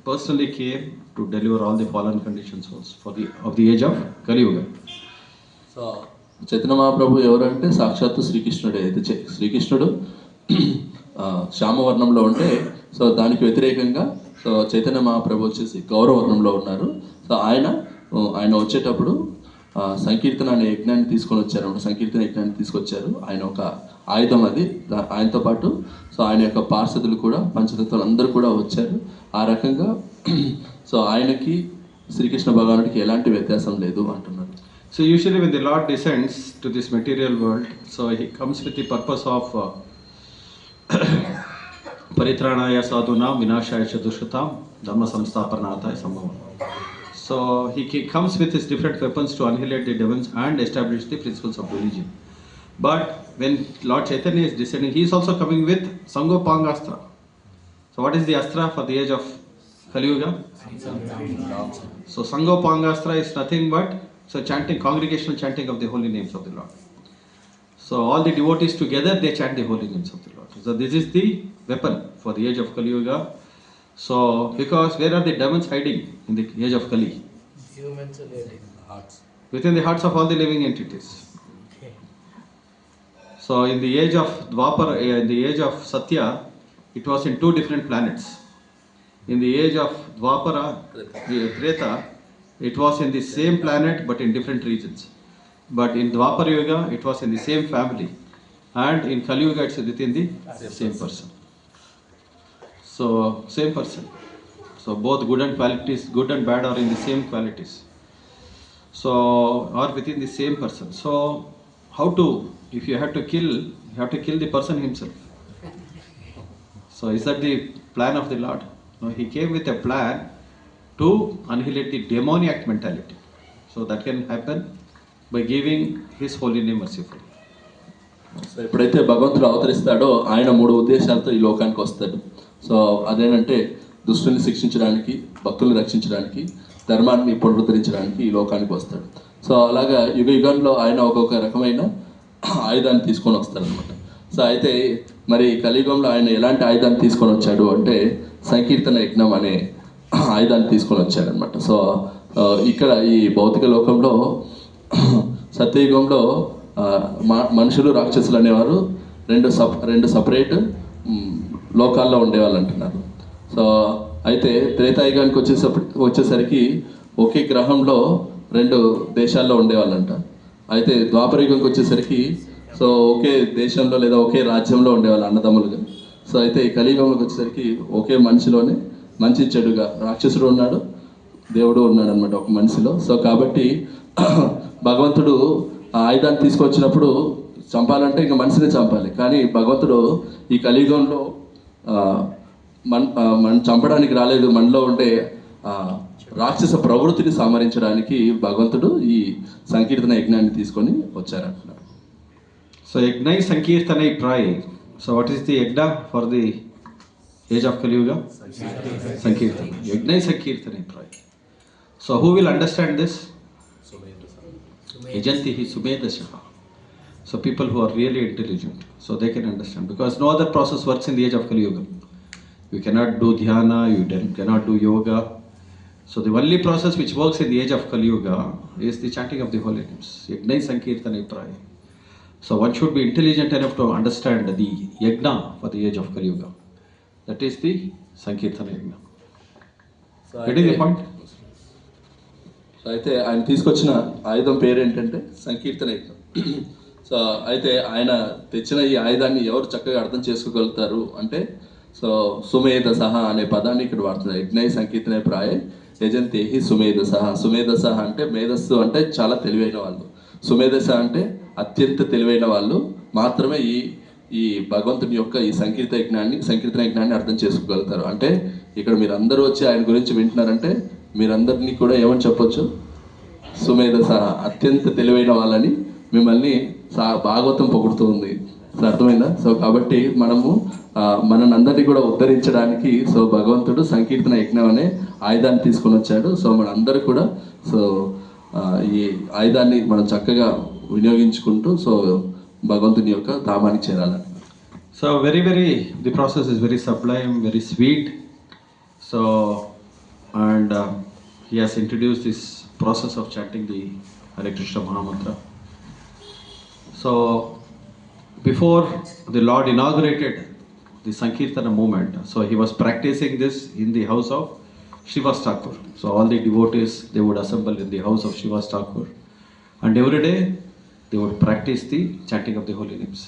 personally came to deliver all the fallen conditioned souls of the age of Kali Yuga. So Chaitanya Mahaprabhu ఎవరంటే సాక్షాత్తు శ్రీకృష్ణుడే. అయితే శ్రీకృష్ణుడు శ్యామవర్ణంలో ఉంటే so దానికి వ్యతిరేకంగా so Chaitanya మహాప్రభు వచ్చేసి గౌరవర్ణంలో ఉన్నారు. సో ఆయన వచ్చేటప్పుడు సంకీర్తన అనే యజ్ఞాన్ని తీసుకొని వచ్చారు, సంకీర్తన యజ్ఞాన్ని తీసుకొచ్చారు. ఆయన ఒక ఆయుధం అది, ఆయనతో పాటు సో ఆయన యొక్క పార్షదులు కూడా పంచతత్వాలు అందరూ కూడా వచ్చారు. ఆ రకంగా సో ఆయనకి శ్రీకృష్ణ భగవానుడికి ఎలాంటి వ్యత్యాసం లేదు అంటున్నారు. So usually when the Lord descends to this material world, so he comes with the purpose of परित्राणाय साधूनां विनाशाय च दुष्कृतां धर्म संस्थापनार्थाय संभवम्. So he comes with his different weapons to annihilate the demons and establish the principles of religion. But when Lord Chaitanya is descending, he is also coming with Sangopangastra. So what is the astra for the age of Kali Yuga? So Sangopangastra is nothing but chanting, congregational chanting of the holy names of the Lord. So all the devotees together, they chant the holy names of the Lord. So this is the weapon for the age of Kali Yuga. So because where are the demons hiding in the age of Kali? Humans are there. Within the hearts of all the living entities. So in the age of Dwapara, in the age of Satya, it was in two different planets. In the age of Dwapara, Treta, it was in the same planet but in different regions. But in Dwapara Yuga, it was in the same family. And in Kali Yuga, it's within the same person. So, same person. So, both good and qualities, good and bad are in the same qualities. So, or within the same person. So, how to, if you have to kill, you have to kill the person himself. So, is that the plan of the Lord? No, he came with a plan to annihilate the demoniac mentality. So, that can happen by giving his holy name mercifully. So ఎప్పుడైతే భగవంతుడు అవతరిస్తాడో ఆయన 3 ఉద్దేశాలతో ఈ లోకానికి వస్తాడు. So అదేంటంటే దుష్టుని శిక్షించడానికి, భక్తుల్ని రక్షించడానికి, ధర్మాన్ని పునరుద్ధరించడానికి ఈ లోకానికి వస్తాడు. సో అలాగా యుగ యుగంలో ఆయన ఒక్కొక్క రకమైన ఆయుధాన్ని తీసుకొని వస్తాడనమాట. సో అయితే మరి కలియుగంలో ఆయన ఎలాంటి ఆయుధాన్ని తీసుకొని వచ్చాడు అంటే సంకీర్తన యజ్ఞం అనే ఆయుధాన్ని తీసుకొని వచ్చాడనమాట. సో ఇక్కడ ఈ భౌతిక లోకంలో సత్యయుగంలో మనుషులు రాక్షసులు అనేవారు రెండు సపరేట్ లోకాల్లో ఉండేవాళ్ళు అంటున్నారు. సో అయితే త్రేతాయుగానికి వచ్చేసరికి ఒకే గ్రహంలో 2 దేశాల్లో ఉండేవాళ్ళంట. అయితే ద్వాపరయుగంకి వచ్చేసరికి సో ఒకే దేశంలో లేదా ఒకే రాజ్యంలో ఉండేవాళ్ళు అన్నదమ్ములుగా. సో అయితే ఈ కలియుగంలోకి వచ్చేసరికి ఒకే మనిషిలోనే మంచి చెడుగా రాక్షసుడు ఉన్నాడు, దేవుడు ఉన్నాడు అనమాట ఒక మనిషిలో. సో కాబట్టి భగవంతుడు ఆ ఆయుధాన్ని తీసుకొచ్చినప్పుడు చంపాలంటే ఇంకా మనిషిని చంపాలి. కానీ భగవంతుడు ఈ కలియుగంలో మన చంపడానికి రాలేదు, మనలో ఉండే రాక్షస ప్రవృత్తిని సంహరించడానికి భగవంతుడు ఈ సంకీర్తన యజ్ఞాన్ని తీసుకొని వచ్చారంటున్నారు. So Yajna Sankirtanai Pray. So what is the Yajna for the age of Kali Yuga? Sankirtana. Yajna Sankirtanai Pray. So who will understand this? Yajantihi Sumedashaha. So people who are really intelligent, so they can understand, because no other process works in the age of Kali Yuga. You cannot do dhyana, you cannot do yoga. So the only process which works in the age of Kali Yuga is the chanting of the holy names. Yajna Sankirtanai Pray. So one should be intelligent enough to understand the yajna for the age of Kali Yuga. That is the Sankirtana yajna. Getting the point? So అయితే ఆయన తీసుకొచ్చిన ఆయుధం పేరు ఏంటంటే సంకీర్తన యజ్ఞం. So అయితే ఆయన తెచ్చిన ఈ ఆయుధాన్ని ఎవరు చక్కగా అర్థం చేసుకోగలుగుతారు అంటే సో సుమేధ సహా అనే పదాన్ని ఇక్కడ వాడుతున్నారు. యజ్ఞ సంకీర్తన ప్రాయ యజంతేహి సుమేధ సహా. సుమేధ సహా అంటే మేధస్సు అంటే చాలా తెలివైన వాళ్ళు, సుమేధస అంటే అత్యంత తెలివైన వాళ్ళు మాత్రమే ఈ భగవంతుని యొక్క ఈ సంకీర్తన యజ్ఞాన్ని అర్థం చేసుకోగలుగుతారు. అంటే ఇక్కడ మీరు అందరూ వచ్చి ఆయన గురించి వింటున్నారంటే మీరందరినీ కూడా ఏమని చెప్పొచ్చు? సుమేధస, అత్యంత తెలివైన వాళ్ళని మిమ్మల్ని భాగవతం పొగుడుతూ ఉంది. అర్థమైందా? సో కాబట్టి మనము మనందరినీ కూడా ఉద్ధరించడానికి సో భగవంతుడు సంకీర్తన యజ్ఞం అనే ఆయుధాన్ని తీసుకొని వచ్చాడు. సో మనందరూ కూడా సో ఈ ఆయుధాన్ని మనం చక్కగా వినియోగించుకుంటూ సో భగవంతుని యొక్క ధామానికి చేరాలని. So the process is very sublime, very sweet. So and he has introduced this process of chanting the Hare Krishna Mahamantra. So before the Lord inaugurated the Sankirtana movement, so he was practicing this in the house of Srivas Thakur. So all the devotees, they would assemble in the house of Srivas Thakur, and every day they would practice the chanting of the holy names.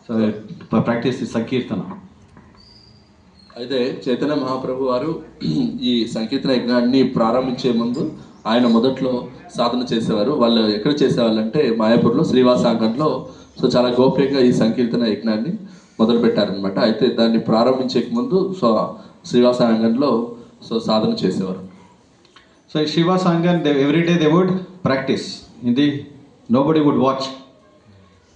So practice the Sankirtana. అయితే చైతన్య మహాప్రభు వారు ఈ సంకీర్తన యజ్ఞాన్ని ప్రారంభించే ముందు ఆయన మొదట్లో సాధన చేసేవారు. వాళ్ళు ఎక్కడ చేసేవాళ్ళంటే మాయాపూర్లో శ్రీవాసాంగంలో సో చాలా గోప్యంగా ఈ సంకీర్తన యజ్ఞాన్ని మొదలు పెట్టారనమాట. అయితే దాన్ని ప్రారంభించే ముందు సో శ్రీవాస అంగంలో సో సాధన చేసేవారు. So in Shiva Sangan, every day they would practice. Nobody would watch.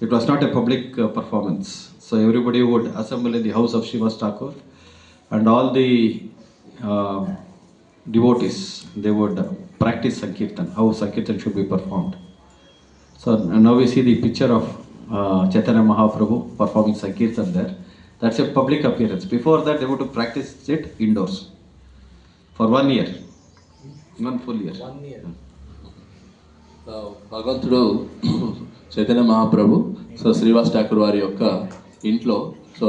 It was not a public performance. So everybody would assemble in the house of Shiva Thakur, and all the devotees, they would practice Sankirtan, how Sankirtan should be performed. So now we see the picture of Chaitanya Mahaprabhu performing Sankirtan there. That's a public appearance. Before that, they would to practice it indoors for 1 year. 1 full year. 1 year. భగవంతుడు Chaitanya Mahaprabhu so Srivas Thakur వారి యొక్క ఇంట్లో so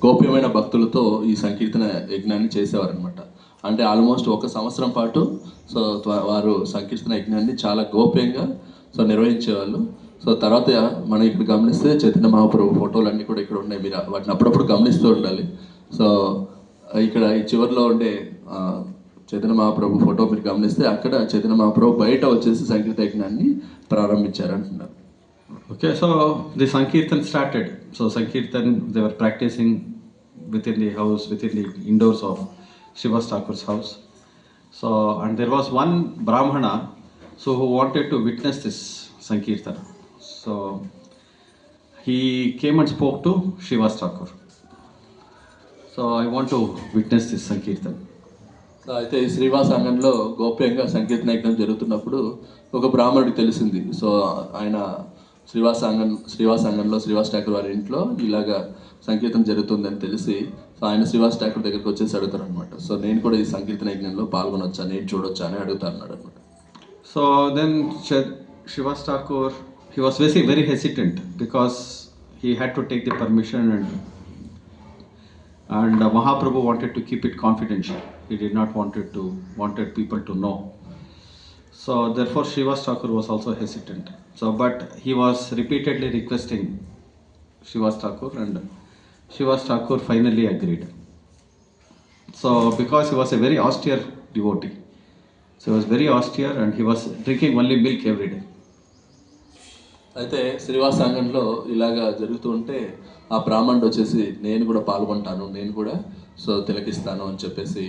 గోప్యమైన భక్తులతో ఈ సంకీర్తన యజ్ఞాన్ని చేసేవారనమాట. అంటే almost 1 సంవత్సరం పాటు సో వారు సంకీర్తన యజ్ఞాన్ని చాలా గోప్యంగా సో నిర్వహించేవాళ్ళు. సో తర్వాత మనం ఇక్కడ గమనిస్తే చైతన్య మహాప్రభు ఫోటోలు అన్నీ కూడా ఇక్కడ ఉన్నాయి, మీరు వాటిని అప్పుడప్పుడు గమనిస్తూ ఉండాలి. సో ఇక్కడ ఈ చివరిలో ఉండే చైతన్య మహాప్రభు ఫోటో మీరు గమనిస్తే అక్కడ చైతన్య మహాప్రభు బయట వచ్చేసి సంకీర్తన యజ్ఞాన్ని ప్రారంభించారు అంటున్నారు. Okay, so the Sankirtan started. So Sankirtan, they were practicing within the house, within the indoors of Shiva Thakur's house. So, and there was one Brahmana so who wanted to witness this Sankirtan. So he came and spoke to Shiva Thakur. So I want to witness this Sankirtan. అయితే ఈ శ్రీవాస అంగంలో గోప్యంగా సంకీర్తన యజ్ఞం జరుగుతున్నప్పుడు ఒక బ్రాహ్మణుడికి తెలిసింది. So ఆయన శ్రీవాస అంగంలో శ్రీవాస్ ఠాకూర్ వారి ఇంట్లో ఇలాగా సంకీర్తన జరుగుతుందని తెలిసి సో ఆయన శ్రీవాస్ ఠాకూర్ దగ్గరికి వచ్చేసి అడుగుతారు అనమాట. సో నేను కూడా ఈ సంకీర్తన యజ్ఞంలో పాల్గొనొచ్చా, నేను చూడొచ్చా అని అడుగుతారు అనమాట. So then Shiva Thakur, he was very hesitant because he had to take the permission, and Mahaprabhu wanted to keep it confidential. He did not wanted people to know. So therefore Shiva Thakur was also hesitant. So but he was repeatedly requesting Shiva Thakur, and Shiva Thakur finally agreed. So because he was a very austere devotee, so he was very austere and he was drinking only milk every day. అయితే శ్రీవాస అంగంలో ఇలాగా జరుగుతూ ఉంటే ఆ బ్రాహ్మణుడు వచ్చేసి నేను కూడా పాల్గొంటాను, నేను కూడా సో తిలకిస్తాను అని చెప్పేసి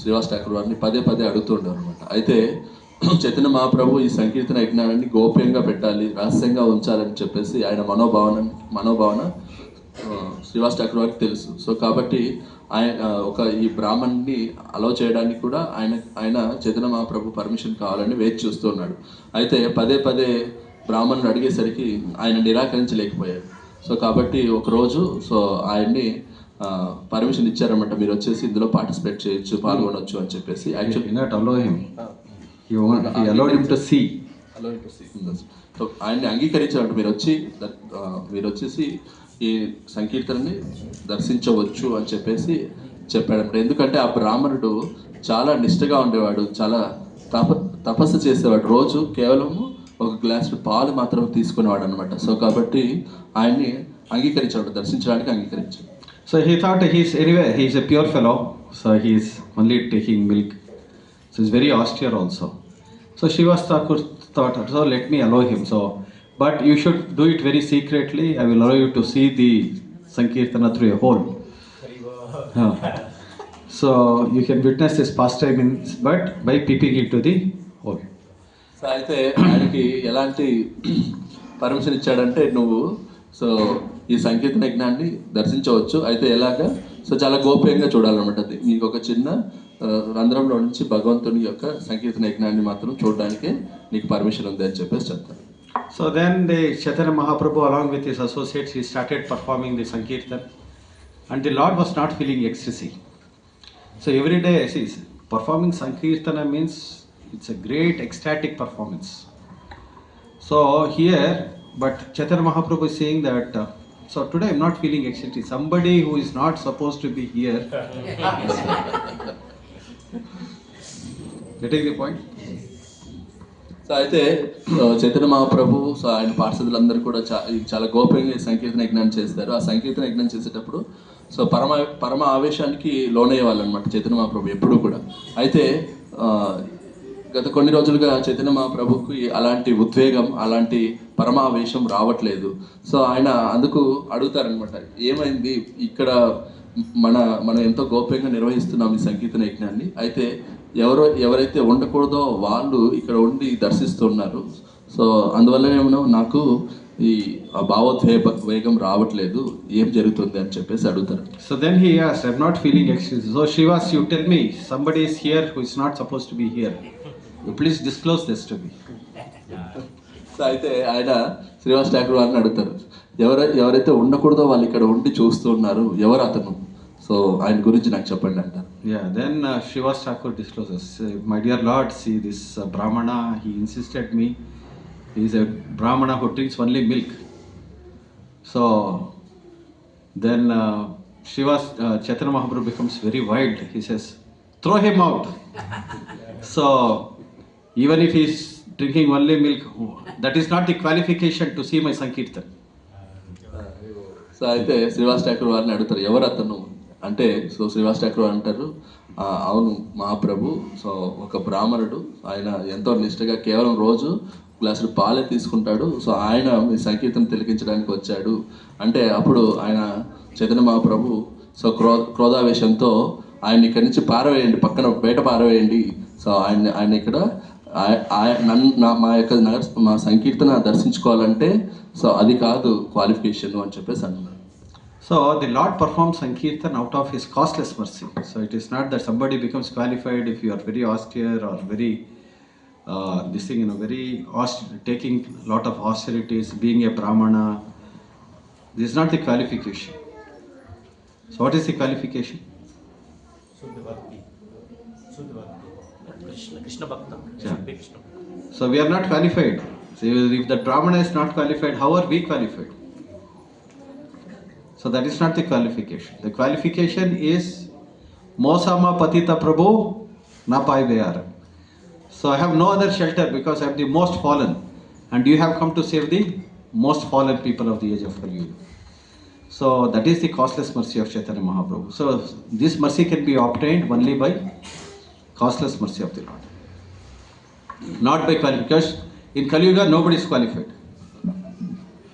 శ్రీవాస్ ఠాకూర్ వారిని పదే అడుగుతూ ఉంటారు అనమాట. అయితే చైతన్య మహాప్రభు ఈ సంకీర్తన యజ్ఞాన్ని గోప్యంగా పెట్టాలి, రహస్యంగా ఉంచాలని చెప్పేసి ఆయన మనోభావన శ్రీవాస్ ఠాకూర్ వారికి తెలుసు. సో కాబట్టి ఆయన ఈ బ్రాహ్మణ్ని అలౌ చేయడానికి కూడా ఆయన చైతన్య మహాప్రభు పర్మిషన్ కావాలని వేచి చూస్తున్నాడు. అయితే పదే బ్రాహ్మణుడు అడిగేసరికి ఆయన నిరాకరించలేకపోయాడు. సో కాబట్టి ఒకరోజు సో ఆయన్ని పర్మిషన్ ఇచ్చారన్నమాట, మీరు వచ్చేసి ఇందులో పార్టిసిపేట్ చేయొచ్చు, పాల్గొనొచ్చు అని చెప్పేసి. He not allow him. He allowed him to see. So ఆయన్ని అంగీకరించారంట, మీరు వచ్చేసి ఈ సంకీర్తనని దర్శించవచ్చు అని చెప్పేసి చెప్పాడంట. ఎందుకంటే ఆ బ్రాహ్మణుడు చాలా నిష్ఠగా ఉండేవాడు, చాలా తపస్సు చేసేవాడు, రోజు కేవలము 1 గ్లాసు పాలు మాత్రం తీసుకునేవాడు అనమాట. సో కాబట్టి ఆయన్ని అంగీకరించాడు, దర్శించడానికి అంగీకరించాడు. So he thought he's a pure fellow, so he's only taking milk. So he's very austere also. So Shiva Thakur thought, so let me allow him. So, but you should do it very secretly. I will allow you to see the Sankirtana through a hole. So you can witness this pastime, but by peeping into the hole. So అయితే ఆయనకి ఎలాంటి permission ఇచ్చాడంటే, నువ్వు so ఈ సంకీర్తన యజ్ఞాన్ని దర్శించవచ్చు, అయితే ఎలాగా so చాలా గోప్యంగా చూడాలన్నమాట. మీకు ఒక చిన్న రంధ్రంలో నుంచి భగవంతుని యొక్క సంకీర్తన యజ్ఞాన్ని మాత్రం చూడడానికి నీకు పర్మిషన్ ఉంది అని చెప్పేసి చెప్తారు. So then the Chaitanya Mahaprabhu along with his associates, he started performing the Sankirtan, and the Lord was not feeling ecstasy. So every day, see, performing Sankirtana means it's a great ecstatic performance. So here, but Chaitanya Mahaprabhu is saying that, so today I'm not feeling ecstasy. Somebody who is not supposed to be here. Getting the point? So అయితే Chaitanya Mahaprabhu so ఆయన పార్షదులందరూ కూడా చాలా గోప్యంగా ఈ సంకీర్తన యజ్ఞాన్ని చేస్తారు. ఆ సంకీర్తన యజ్ఞం చేసేటప్పుడు సో పరమ ఆవేశానికి లోనయ్యేవాళ్ళు అనమాట చైతన్య మహాప్రభు ఎప్పుడూ కూడా. అయితే గత కొన్ని రోజులుగా చైతన్య మహాప్రభుకి అలాంటి ఉద్వేగం, అలాంటి పరమావేశం రావట్లేదు. సో ఆయన అందుకు అడుగుతారనమాట, ఏమైంది ఇక్కడ మనం ఎంతో గోప్యంగా నిర్వహిస్తున్నాం ఈ సంకీర్తన యజ్ఞాన్ని, అయితే ఎవరైతే ఉండకూడదో వాళ్ళు ఇక్కడ ఉండి దర్శిస్తున్నారు. సో అందువల్లనేమో నాకు ఈ భావోద్వేగం రావట్లేదు, ఏం జరుగుతుంది అని చెప్పేసి అడుగుతారు. So then he asked, I'm not feeling excuses. So Shivas, you tell me, somebody is here who is not supposed to be here. You please disclose this to me. So అయితే ఆయన శ్రీనివాస్ ఠాకూర్ వారిని అడుగుతారు, ఎవరైతే ఉండకూడదో వాళ్ళు ఇక్కడ ఉండి చూస్తున్నారు, ఎవరు అతను, సో ఆయన గురించి నాకు చెప్పండి అంటారు. Yeah, then Shivas Thakur discloses, my dear Lord, see this Brahmana, he insisted me, he is a Brahmana who drinks only milk. So then Shivas Chaitanya Mahaprabhu becomes very wild. He says, throw him out. So even if he is drinking only milk, that is not the qualification to see my Sankirtan. So అయితే శ్రీనివాస్ ఠాకూర్ వారిని అడుగుతారు, ఎవరు అతను అంటే, so Srinivas Thakur అంటారు, అవును మహాప్రభు, so ఒక బ్రాహ్మణుడు, ఆయన ఎంతో నిష్ఠగా కేవలం రోజు గ్లాసులు పాలే తీసుకుంటాడు, సో ఆయన మీ సంకీర్తన తిలకించడానికి వచ్చాడు అంటే, అప్పుడు ఆయన చైతన్య మహాప్రభు సో క్రోధావేశంతో ఆయన ఇక్కడి నుంచి పారవేయండి, పక్కన బయట పారవేయండి, సో ఆయన ఇక్కడ మా సంకీర్తన దర్శించుకోవాలంటే సో అది కాదు క్వాలిఫికేషన్ అని చెప్పేసి అన్నారు. So the Lord performs Sankirtan out of His costless mercy. So it is not that somebody becomes qualified if you are very austere or very very taking lot of austerities, being a Brahmana. This is not the qualification. So what is the qualification? Shuddha Bhakti. Krishna Bhakta. Yeah. Should be Krishna Bhakta. So we are not qualified. So if the Brahmana is not qualified, how are we qualified? So that is not the qualification. The qualification is Mosama Patita Prabhu Na Pai Veyara. So I have no other shelter because I am the most fallen, and you have come to save the most fallen people of the age of Kali. So that is the costless mercy of Chaitanya Mahaprabhu. So this mercy can be obtained only by costless mercy of the Lord, not by qualification. Because in Kali Yuga nobody is qualified.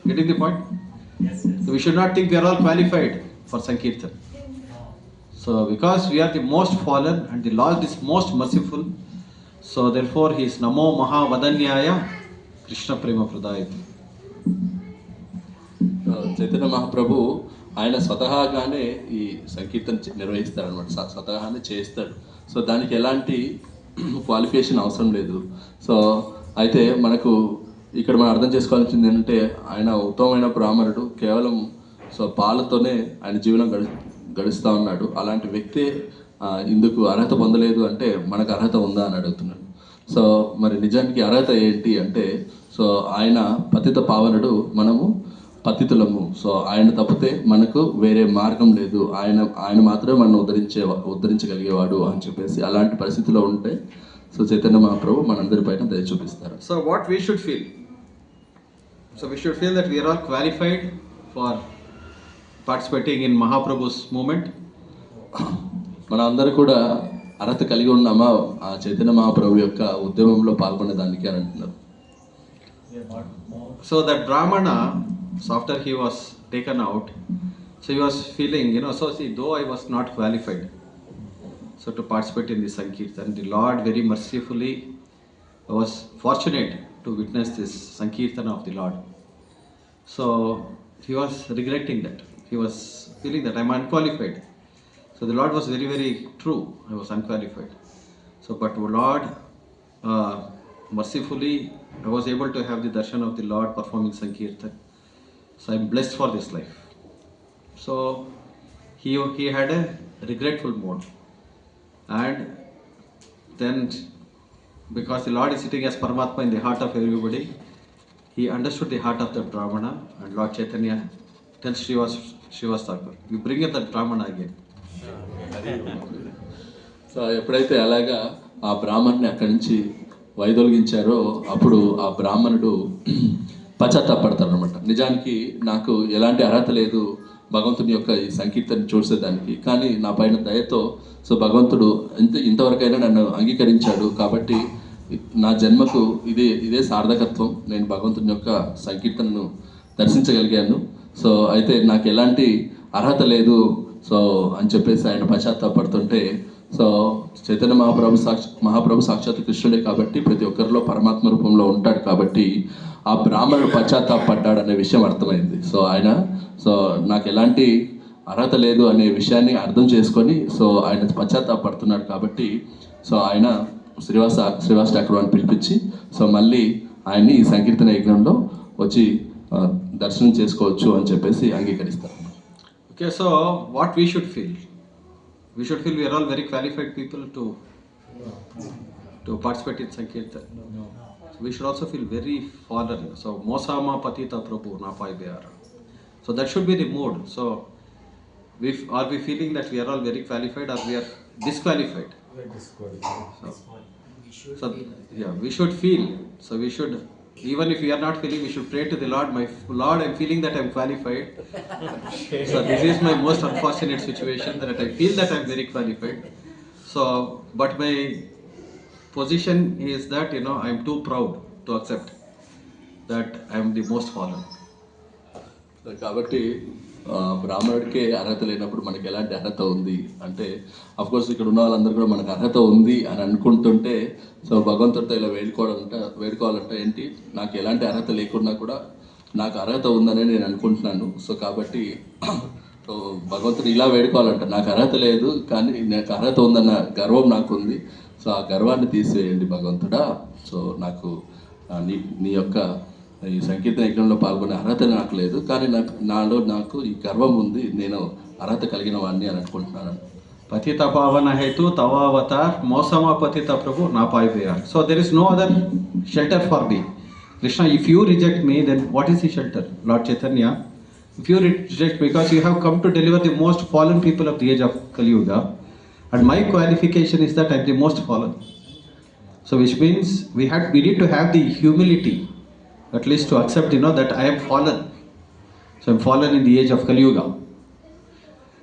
Getting the point? So we should not think we are all qualified for Sankirtan. So because we are the most fallen and the Lord is most merciful, so therefore He is Namo Maha Vadanyaya Krishna Prema Pradayati. Chaitanya Mahaprabhu ఆయన స్వతహాగానే ఈ సంకీర్తన నిర్వహిస్తారనమాట, స్వతహానే చేస్తాడు. So దానికి ఎలాంటి qualification అవసరం లేదు. So అయితే మనకు ఇక్కడ మనం అర్థం చేసుకోవాల్సింది ఏంటంటే, ఆయన ఉత్తమమైన బ్రాహ్మణుడు, కేవలం సో పాలతోనే ఆయన జీవనం గడుస్తూ ఉన్నాడు. అలాంటి వ్యక్తి ఇందుకు అర్హత పొందలేదు అంటే మనకు అర్హత ఉందా అని అడుగుతున్నాడు. సో మరి నిజానికి అర్హత ఏంటి అంటే, సో ఆయన పతిత పావనుడు, మనము పతితులము. సో ఆయన తప్పితే మనకు వేరే మార్గం లేదు, ఆయన మాత్రమే మనం ఉద్ధరించగలిగేవాడు అని చెప్పేసి అలాంటి పరిస్థితిలో ఉంటే సో చైతన్య మహాప్రభు మనందరి పైన దయ చూపిస్తారు. So what we should feel? So we should feel that we are all qualified for participating in Mahaprabhu's movement. మన అందరూ కూడా అర్హత కలిగి ఉన్నామా ఆ చైతన్య మహాప్రభు యొక్క ఉద్యమంలో పాల్గొనేదానికి అని అంటున్నారు. So that Brahmana, so after he was taken out, so he was feeling, so see, though I was not qualified, so to participate in the Sankirtan, the Lord very mercifully was fortunate to witness this Sankirtan of the Lord. So he was regretting that. He was feeling that I am unqualified. So the Lord was very, very true. I was unqualified. So but Lord mercifully I was able to have the darshan of the Lord performing Sankirtan. So I am blessed for this life. So he had a regretful mood. And then because the Lord is sitting as Paramatma in the heart of everybody, he understood the heart of that Brahmana, and Lord Chaitanya tells Srivas Thakur, you bring up that Brahmana again. So ఎప్పుడైతే అలాగా ఆ బ్రాహ్మణుని అక్కడి నుంచి వైదొలిగించారో అప్పుడు ఆ బ్రాహ్మణుడు పశ్చాత్తాపడతాడు అనమాట. నిజానికి నాకు ఎలాంటి అర్హత లేదు భగవంతుని యొక్క ఈ సంకీర్తన చూసేదానికి, కానీ నా పైన దయతో సో భగవంతుడు ఇంతవరకైనా నన్ను అంగీకరించాడు, కాబట్టి నా జన్మకు ఇదే సార్థకత్వం, నేను భగవంతుని యొక్క సంకీర్తనను దర్శించగలిగాను. సో అయితే నాకు ఎలాంటి అర్హత లేదు సో అని చెప్పేసి ఆయన పశ్చాత్తాపడుతుంటే, సో చైతన్య మహాప్రభు సాక్షాత్ కృష్ణుడే కాబట్టి ప్రతి ఒక్కరిలో పరమాత్మ రూపంలో ఉంటాడు కాబట్టి ఆ బ్రాహ్మణుడు పశ్చాత్తాపడ్డాడు అనే విషయం అర్థమైంది. సో నాకు ఎలాంటి అర్హత లేదు అనే విషయాన్ని అర్థం చేసుకొని సో ఆయన పశ్చాత్తాపడుతున్నాడు కాబట్టి సో ఆయన శ్రీవాస ఠాకూర్ అని పిలిపించి సో మళ్ళీ ఆయన్ని ఈ సంకీర్తన యజ్ఞంలో వచ్చి దర్శనం చేసుకోవచ్చు అని చెప్పేసి అంగీకరిస్తారు. Okay, so what we should feel? We should feel we are all very qualified people to participate in Sankirtan. So we should also feel very fallen. So Mosama Patita Prabhu Napai Beara. So that should be the mood. So are we feeling that we are all very qualified or we are disqualified? So yeah, we should feel. So we should, even if we are not feeling, we should pray to the Lord. My Lord, I'm feeling that I'm qualified. So this is my most unfortunate situation, that I feel that I'm very qualified. So, but my position is that, I'm too proud to accept that I'm the most fallen. కాబట్టి బ్రాహ్మణుడికే అర్హత లేనప్పుడు మనకి ఎలాంటి అర్హత ఉంది అంటే, of course ఇక్కడ ఉన్న వాళ్ళందరూ కూడా మనకు అర్హత ఉంది అని అనుకుంటుంటే సో భగవంతుడితో ఇలా వేడుకోవాలంటే ఏంటి, నాకు ఎలాంటి అర్హత లేకున్నా కూడా నాకు అర్హత ఉందని నేను అనుకుంటున్నాను. సో కాబట్టి సో భగవంతుడు ఇలా వేడుకోవాలంట, నాకు అర్హత లేదు కానీ నాకు అర్హత ఉందన్న గర్వం నాకు ఉంది. సో ఆ గర్వాన్ని తీసివేయండి భగవంతుడా. సో నాకు నీ యొక్క ఈ సంకీర్తన యజ్ఞంలో పాల్గొనే అర్హత నాకు లేదు, కానీ నాకు ఈ గర్వం ఉంది, నేను అర్హత కలిగిన వాడిని అని అనుకుంటున్నాను. పతిత పావన హేతు తవావతార్ మోసమా పతిత ప్రభు నా పాయిపోయారు. So there is no other shelter for me. Krishna, if you reject me, then what is the shelter? Lord Chaitanya, if you reject, because you have come to deliver the most fallen people of the age of Kali Yuga, and my qualification is that I am the most fallen. So which means we need to have the humility, at least to accept, that I am fallen. So I am fallen in the age of Kali Yuga.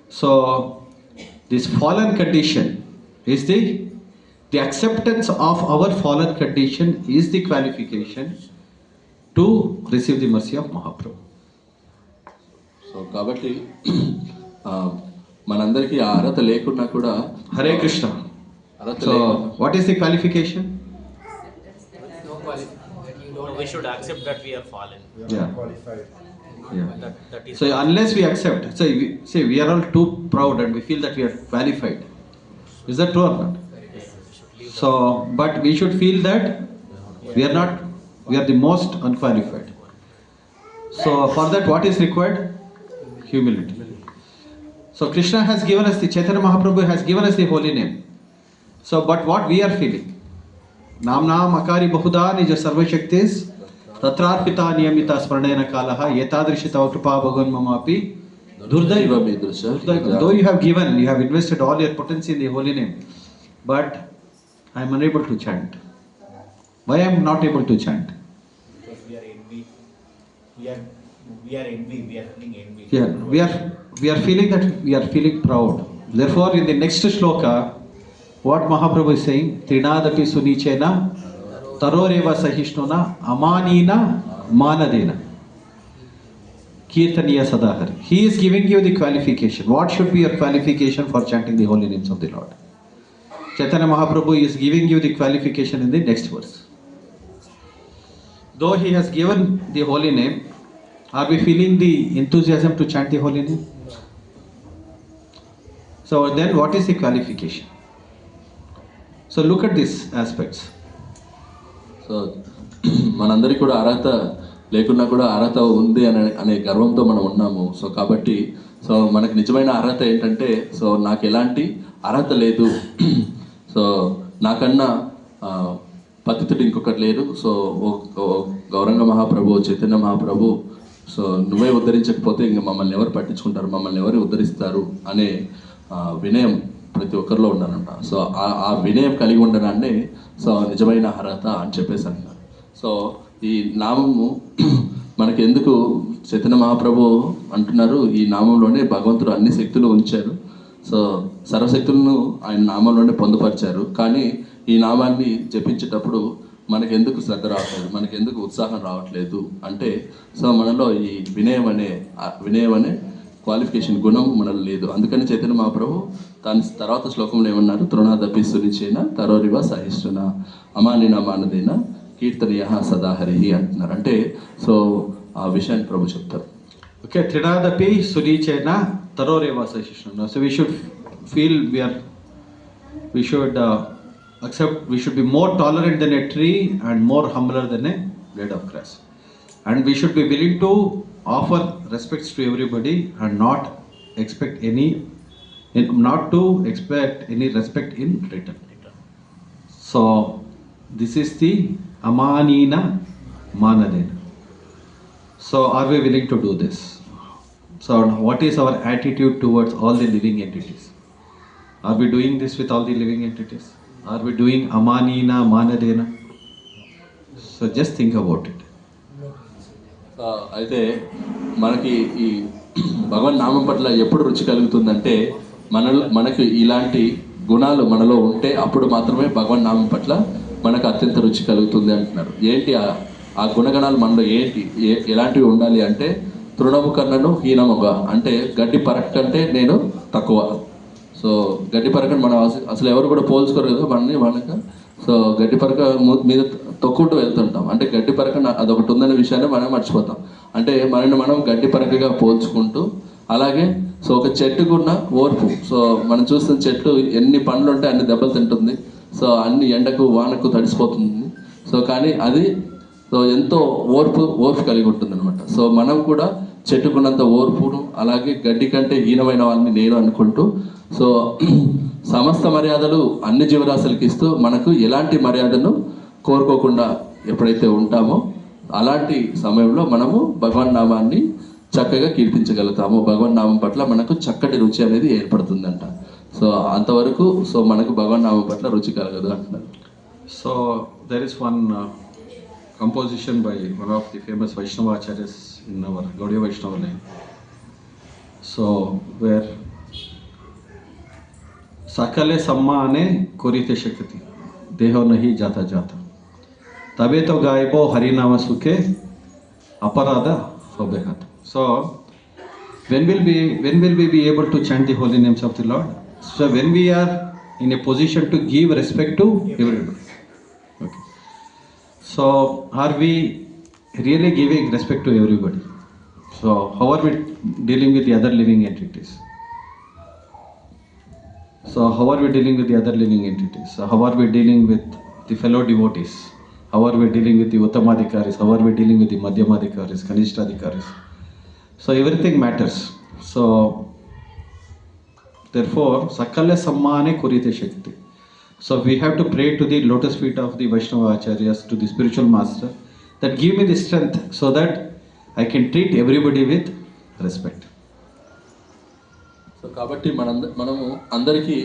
So this fallen condition is the acceptance of our fallen condition is the qualification to receive the mercy of Mahaprabhu. So కాబట్టి మనందరికీ ఆ అర్హత లేకున్నా కూడా Hare Krishna. అర్హత So what is the qualification? No qualification. You don't We should accept that we are fallen. Yeah. Qualified. Yeah. That is So unless we accept, say we are all too proud and we feel that we are qualified. Is that true or not? So, but we should feel that we are not, we are the most unqualified. So for that what is required? Humility. So Krishna has given us, the Chaitanya Mahaprabhu has given us the holy name. So but what we are feeling? Namnam akari bahuda nija sarvashaktis tatrarpita niyamita smarnena kalaha yetadrishita kripa bhagan mamapi durdaivam idrisha. Though you have invested all your potency in the holy name, but I am unable to chant. Why I am not able to chant? Because we are envy. We are envy. We are feeling envy. Yeah, we are feeling that we are feeling proud. Therefore, in the next shloka, what Mahaprabhu is saying, Trinadapi sunichena taroreva sahishnuna amanina manadena kirtaniya sadahari. He is giving you the qualification. What should be your qualification for chanting the holy names of the Lord? Chaitanya Mahaprabhu is giving you the qualification in the next verse. Though he has given the holy name, are we feeling the enthusiasm to chant the holy name? So then what is the qualification? So look at these aspects. So మనందరికీ కూడా అర్హత లేకున్నా కూడా అర్హత ఉంది అనే గర్వంతో మనం ఉన్నాము. సో కాబట్టి సో మనకు నిజమైన అర్హత ఏంటంటే, సో నాకు ఎలాంటి అర్హత లేదు, సో నాకన్నా పతితుడు ఇంకొకటి లేరు. సో గౌరంగ మహాప్రభు, చైతన్య మహాప్రభు, సో నువ్వే ఉద్ధరించకపోతే ఇంక మమ్మల్ని ఎవరు పట్టించుకుంటారు, మమ్మల్ని ఎవరు ఉద్ధరిస్తారు అనే వినయం ప్రతి ఒక్కరిలో ఉన్నారంట. సో ఆ వినయం కలిగి ఉండడాన్ని సో నిజమైన అర్హత అని చెప్పేసి అంటున్నారు. సో ఈ నామము మనకి ఎందుకు చైతన్య మహాప్రభు అంటున్నారు, ఈ నామంలోనే భగవంతుడు అన్ని శక్తులు ఉంచారు. సో సర్వశక్తులను ఆయన నామంలోనే పొందుపరిచారు. కానీ ఈ నామాన్ని జపించేటప్పుడు మనకి ఎందుకు శ్రద్ధ రావట్లేదు, మనకి ఎందుకు ఉత్సాహం రావట్లేదు అంటే, సో మనలో ఈ వినయం అనే క్వాలిఫికేషన్ గుణం మనలో లేదు. అందుకని చైతన్య మహాప్రభు దాని తర్వాత శ్లోకంలో ఏమన్నారు, తృణాదపి సునిచేన తరోరివ సహిష్ణున అమానిన మానదేన కీర్తనీయ సదాహరి అంటున్నారు. అంటే సో ఆ విషయాన్ని ప్రభు చెప్తారు. Okay, Trinadapi Sunichena Taroreva Sahishna. So we should feel we should accept, we should be more tolerant than a tree and more humbler than a blade of grass. And we should be willing to offer respects to everybody and not expect any respect in return. So this is the Amanina Manadena. So are we willing to do this? So what is our attitude towards all the living entities? Are we doing this with all the living entities? Are we doing Amanina Manadena? So just think about it. అయితే మనకి ఈ భగవన్ నామం పట్ల ఎప్పుడు రుచి కలుగుతుందంటే మనకి ఇలాంటి గుణాలు మనలో ఉంటే అప్పుడు మాత్రమే భగవన్ నామం పట్ల మనకు అత్యంత రుచి కలుగుతుంది అంటున్నారు. ఏంటి ఆ గుణగణాలు మనలో ఏంటి, ఎలాంటివి ఉండాలి అంటే, తృణము కన్నను హీనముగా, అంటే గడ్డి పరక కంటే నేను తక్కువ. సో గడ్డి పరకను మనం అసలు ఎవరు కూడా పోల్చుకోరు కదా మనకి. సో గడ్డి పరక మీద తొక్కుంటూ వెళ్తుంటాం. అంటే గడ్డి పరక అదొకటి ఉందనే విషయాన్ని మనం మర్చిపోతాం. అంటే మనం గడ్డి పరకగా పోల్చుకుంటూ, అలాగే సో ఒక చెట్టుకున్న ఓర్పు, సో మనం చూస్తున్న చెట్టు ఎన్ని పండ్లు ఉంటే అన్ని దెబ్బలు తింటుంది. సో అన్ని ఎండకు వానకు తడిసిపోతుంది. సో కానీ అది సో ఎంతో ఓర్పు కలిగి ఉంటుంది అనమాట. సో మనం కూడా చెట్టుకున్నంత ఓర్పును, అలాగే గడ్డి కంటే హీనమైన వాళ్ళని నేను అనుకుంటూ, సో సమస్త మర్యాదలు అన్ని జీవరాశులకి ఇస్తూ మనకు ఎలాంటి మర్యాదను కోరుకోకుండా ఎప్పుడైతే ఉంటామో అలాంటి సమయంలో మనము భగవన్ నామాన్ని చక్కగా కీర్తించగలుగుతాము. భగవన్ నామం పట్ల మనకు చక్కటి రుచి అనేది ఏర్పడుతుందంట. సో అంతవరకు సో మనకు భగవన్ నామం పట్ల రుచి కలగదు అంటున్నారు. So there is one composition by one of the famous Vaishnava acharyas in our Gaudiya Vaishnava line. So where Sakale Sammane Korite Shakti Deho Nahi Jata Jata Tabe to Gaibo Harinama Sukhe Aparada Hobehat. So when will we be able to chant the holy names of the Lord? So when we are in a position to give respect to everybody. Okay. So are we really giving respect to everybody? So how are we dealing with the other living entities? So how are we dealing with the other living entities? So how are we dealing with the fellow devotees? How are we dealing with the Uttamadhikaris? How are we dealing with the Madhyamadhikaris, Kanishtadhikaris? So everything matters. So therefore, Sakale Sammane Kurite Shakti. So we have to pray to the lotus feet of the Vaishnava Acharyas, to the spiritual master, that give me the strength so that I can treat everybody with respect. So కాబట్టి మనము అందరికీ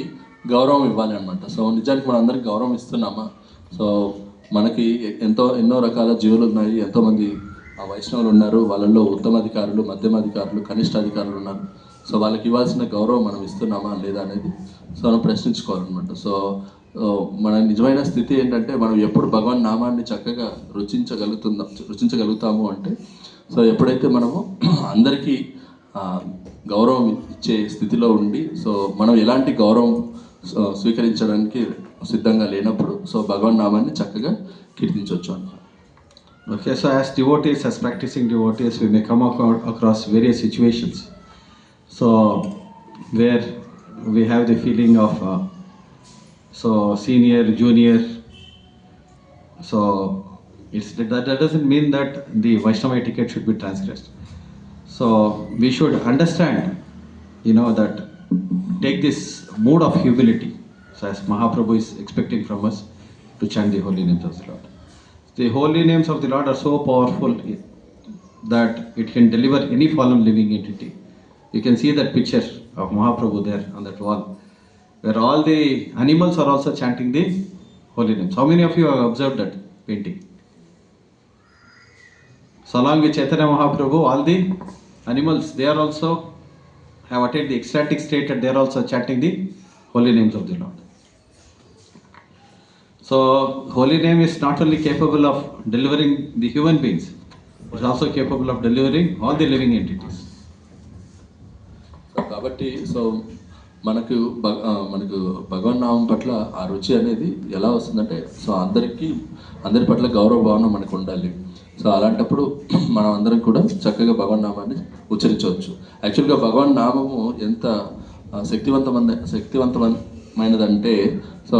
గౌరవం ఇవ్వాలి అనమాట. So నిజానికి మనం అందరికి గౌరవం ఇస్తున్నామా? సో మనకి ఎన్నో రకాల జీవులు ఉన్నాయి, ఎంతోమంది వైష్ణవులు ఉన్నారు, వాళ్ళల్లో ఉత్తమాధికారులు, మధ్యమాధికారులు, కనిష్టాధికారులు ఉన్నారు. సో వాళ్ళకి ఇవ్వాల్సిన గౌరవం మనం ఇస్తున్నామా లేదా అనేది సో మనం ప్రశ్నించుకోవాలన్నమాట. సో మన నిజమైన స్థితి ఏంటంటే, మనం ఎప్పుడు భగవాన్ నామాన్ని చక్కగా రుచించగలుగుతాము అంటే, సో ఎప్పుడైతే మనము అందరికీ గౌరవం ఇచ్చే స్థితిలో ఉండి, సో మనం ఎలాంటి గౌరవం స్వీకరించడానికి సిద్ధంగా లేనప్పుడు సో భగవాన్ నామాన్ని చక్కగా కీర్తించవచ్చు అన్నమాట. Okay, so as devotees, as practicing devotees, we may come across various situations. So where we have the feeling of so senior, junior. So that doesn't mean that the Vaishnava etiquette should be transgressed. So we should understand, that take this mood of humility. So as Mahaprabhu is expecting from us to chant the holy names of the Lord. The holy names of the Lord are so powerful that it can deliver any fallen living entity. You can see that picture of Mahaprabhu there on that wall, where all the animals are also chanting the holy names. How many of you have observed that painting? So along with Chaitanya Mahaprabhu, all the animals, they are also have attained the ecstatic state and they are also chanting the holy names of the Lord. So holy name is not only capable of delivering the human beings, it's also capable of delivering all the living entities. So కాబట్టి so మనకు భగవన్ నామం పట్ల ఆ రుచి అనేది ఎలా వస్తుందంటే సో అందరి పట్ల గౌరవ భావన మనకు ఉండాలి. సో అలాంటప్పుడు మనం అందరం కూడా చక్కగా భగవన్ నామాన్ని ఉచ్చరించవచ్చు. యాక్చువల్గా భగవన్ నామము ఎంత శక్తివంతమైనదంటే సో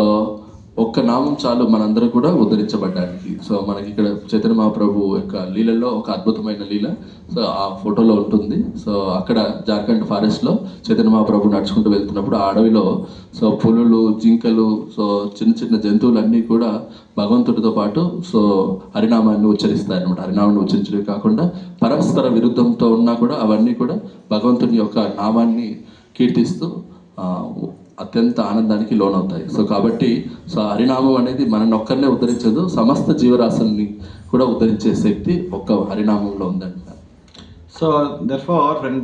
ఒక్క నామం చాలు మనందరూ కూడా ఉద్ధరించబడ్డానికి. సో మనకి ఇక్కడ చైతన్య మహాప్రభు యొక్క లీలలో ఒక అద్భుతమైన లీల సో ఆ ఫోటోలో ఉంటుంది. సో అక్కడ జార్ఖండ్ ఫారెస్ట్లో చైతన్య మహాప్రభు నడుచుకుంటూ వెళ్తున్నప్పుడు ఆ అడవిలో సో పులులు, జింకలు, సో చిన్న చిన్న జంతువులన్నీ కూడా భగవంతుడితో పాటు సో హరినామాన్ని ఉచ్చరిస్తాయి అన్నమాట. హరినామాన్ని ఉచ్చరించడమే కాకుండా పరస్పర విరుద్ధంతో ఉన్నా కూడా అవన్నీ కూడా భగవంతుని యొక్క నామాన్ని కీర్తిస్తూ అత్యంత ఆనందానికి లోనవుతాయి. సో కాబట్టి సో హరినామం అనేది మనల్ని ఒక్కరినే ఉద్ధరించదు, సమస్త జీవరాశుల్ని కూడా ఉద్ధరించే శక్తి ఒక్క హరినామంలో ఉందంట. So therefore, when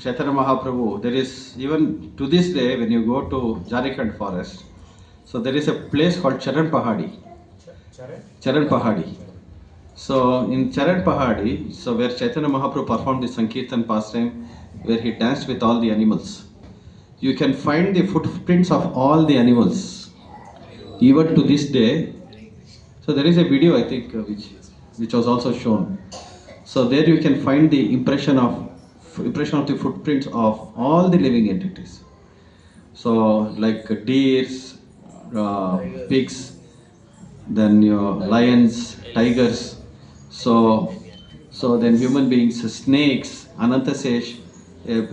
Chaitanya Mahaprabhu, there is even to this day when you go to Jharkhand forest, so there is a place called Charan Pahadi. Charan Pahadi. So in Charan Pahadi, so where Chaitanya Mahaprabhu performed the Sankirtan pastime, where he danced with all the animals, you can find the footprints of all the animals even to this day. So there is a video, I think, which was also shown. So there you can find the impression of the footprints of all the living entities. So like deers, pigs, then lions, tigers, so then human beings, snakes, Anantasesh,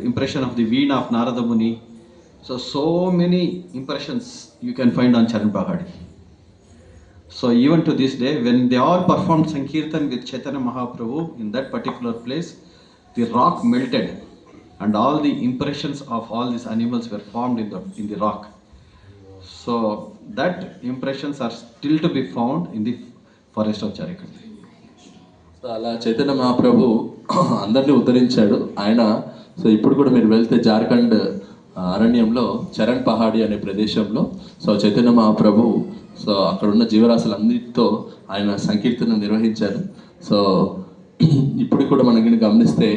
impression of the Veena of Narada Muni. So many impressions you can find on Charan Pahadi. So even to this day, when they all performed Sankirtan with Chaitanya Mahaprabhu in that particular place, the rock melted and all the impressions of all these animals were formed in the rock. So that impressions are still to be found in the forest of Jharkhand. So అలా చైతన్య మహాప్రభు అందరినీ ఉద్ధరించాడు ఆయన. So ఇప్పుడు కూడా మీరు వెళ్తే జార్ఖండ్ అరణ్యంలో చరణ్ పహాడి అనే ప్రదేశంలో సో చైతన్య మహాప్రభు సో అక్కడ ఉన్న జీవరాశులన్నిటితో ఆయన సంకీర్తన నిర్వహించారు. సో ఇప్పుడు కూడా మనకి గమనిస్తే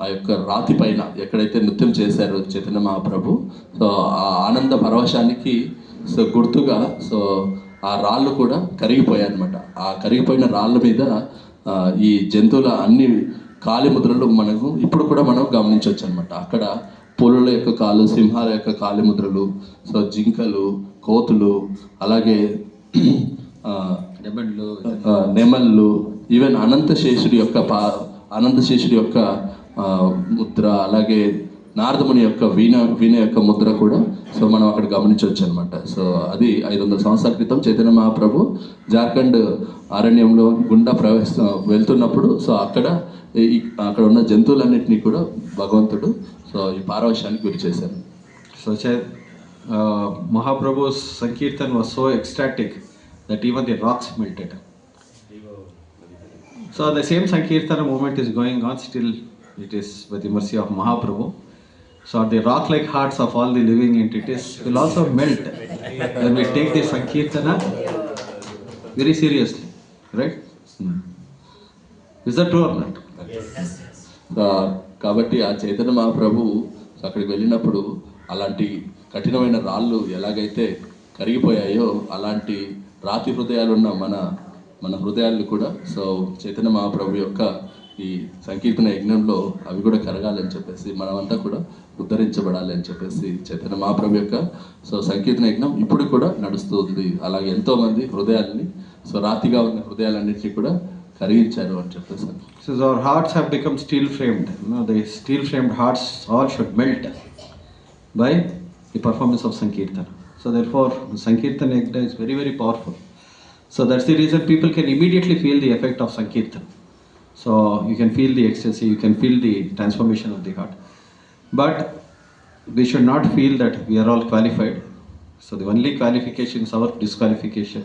ఆ యొక్క రాతి పైన ఎక్కడైతే నృత్యం చేశారో చైతన్య మహాప్రభు సో ఆ ఆనంద పరవశానికి సో గుర్తుగా సో ఆ రాళ్ళు కూడా కరిగిపోయాయి అన్నమాట. ఆ కరిగిపోయిన రాళ్ళ మీద ఈ జంతువుల అన్ని కాలి ముద్రలు మనకు ఇప్పుడు కూడా మనం గమనించవచ్చు అనమాట. అక్కడ పులుల యొక్క కాలు, సింహాల యొక్క కాలి ముద్రలు, సో జింకలు, కోతులు, అలాగే నెమళ్ళు, ఈవెన్ అనంతశేషుడి యొక్క ముద్ర, అలాగే నారదముని యొక్క వీణ యొక్క ముద్ర కూడా సో మనం అక్కడ గమనించవచ్చు అనమాట. సో అది 500 సంవత్సరాల క్రితం చైతన్య మహాప్రభు జార్ఖండ్ అరణ్యంలో గుండా వెళ్తున్నప్పుడు సో అక్కడ ఉన్న జంతువులన్నింటినీ కూడా భగవంతుడు సో ఈ పారవశ్యానికి గురి చేశారు. So Mahaprabhu's Sankirtan was so ecstatic that even the rocks melted. So the same Sankirtana movement is going on still. It is with the mercy of Mahaprabhu. So the rock-like hearts of all the living entities will also melt when we take the Sankirtana very seriously, right? Is that true or not? కాబట్టి ఆ చైతన్య మహాప్రభు అక్కడికి వెళ్ళినప్పుడు అలాంటి కఠినమైన రాళ్ళు ఎలాగైతే కరిగిపోయాయో అలాంటి రాతి హృదయాలు ఉన్న మన హృదయాలు కూడా సో చైతన్య మహాప్రభు యొక్క ఈ సంకీర్తన యజ్ఞంలో అవి కూడా కరగాలని చెప్పేసి మనమంతా కూడా ఉద్ధరించబడాలి అని చెప్పేసి చైతన్య మహాప్రభు యొక్క సో సంకీర్తన యజ్ఞం ఇప్పుడు కూడా నడుస్తుంది. అలాగే ఎంతోమంది హృదయాల్ని సో రాతిగా ఉన్న హృదయాలన్నింటినీ కూడా కరిగించారు అని చెప్పేసి. So our hearts have become steel framed. The steel framed hearts all should melt by the performance of Sankirtana. So therefore Sankirtana yajna is very, very powerful. So that's the reason people can immediately feel the effect of Sankirtana. So you can feel the ecstasy, you can feel the transformation of the heart. But we should not feel that we are all qualified. So the only qualification is our disqualification.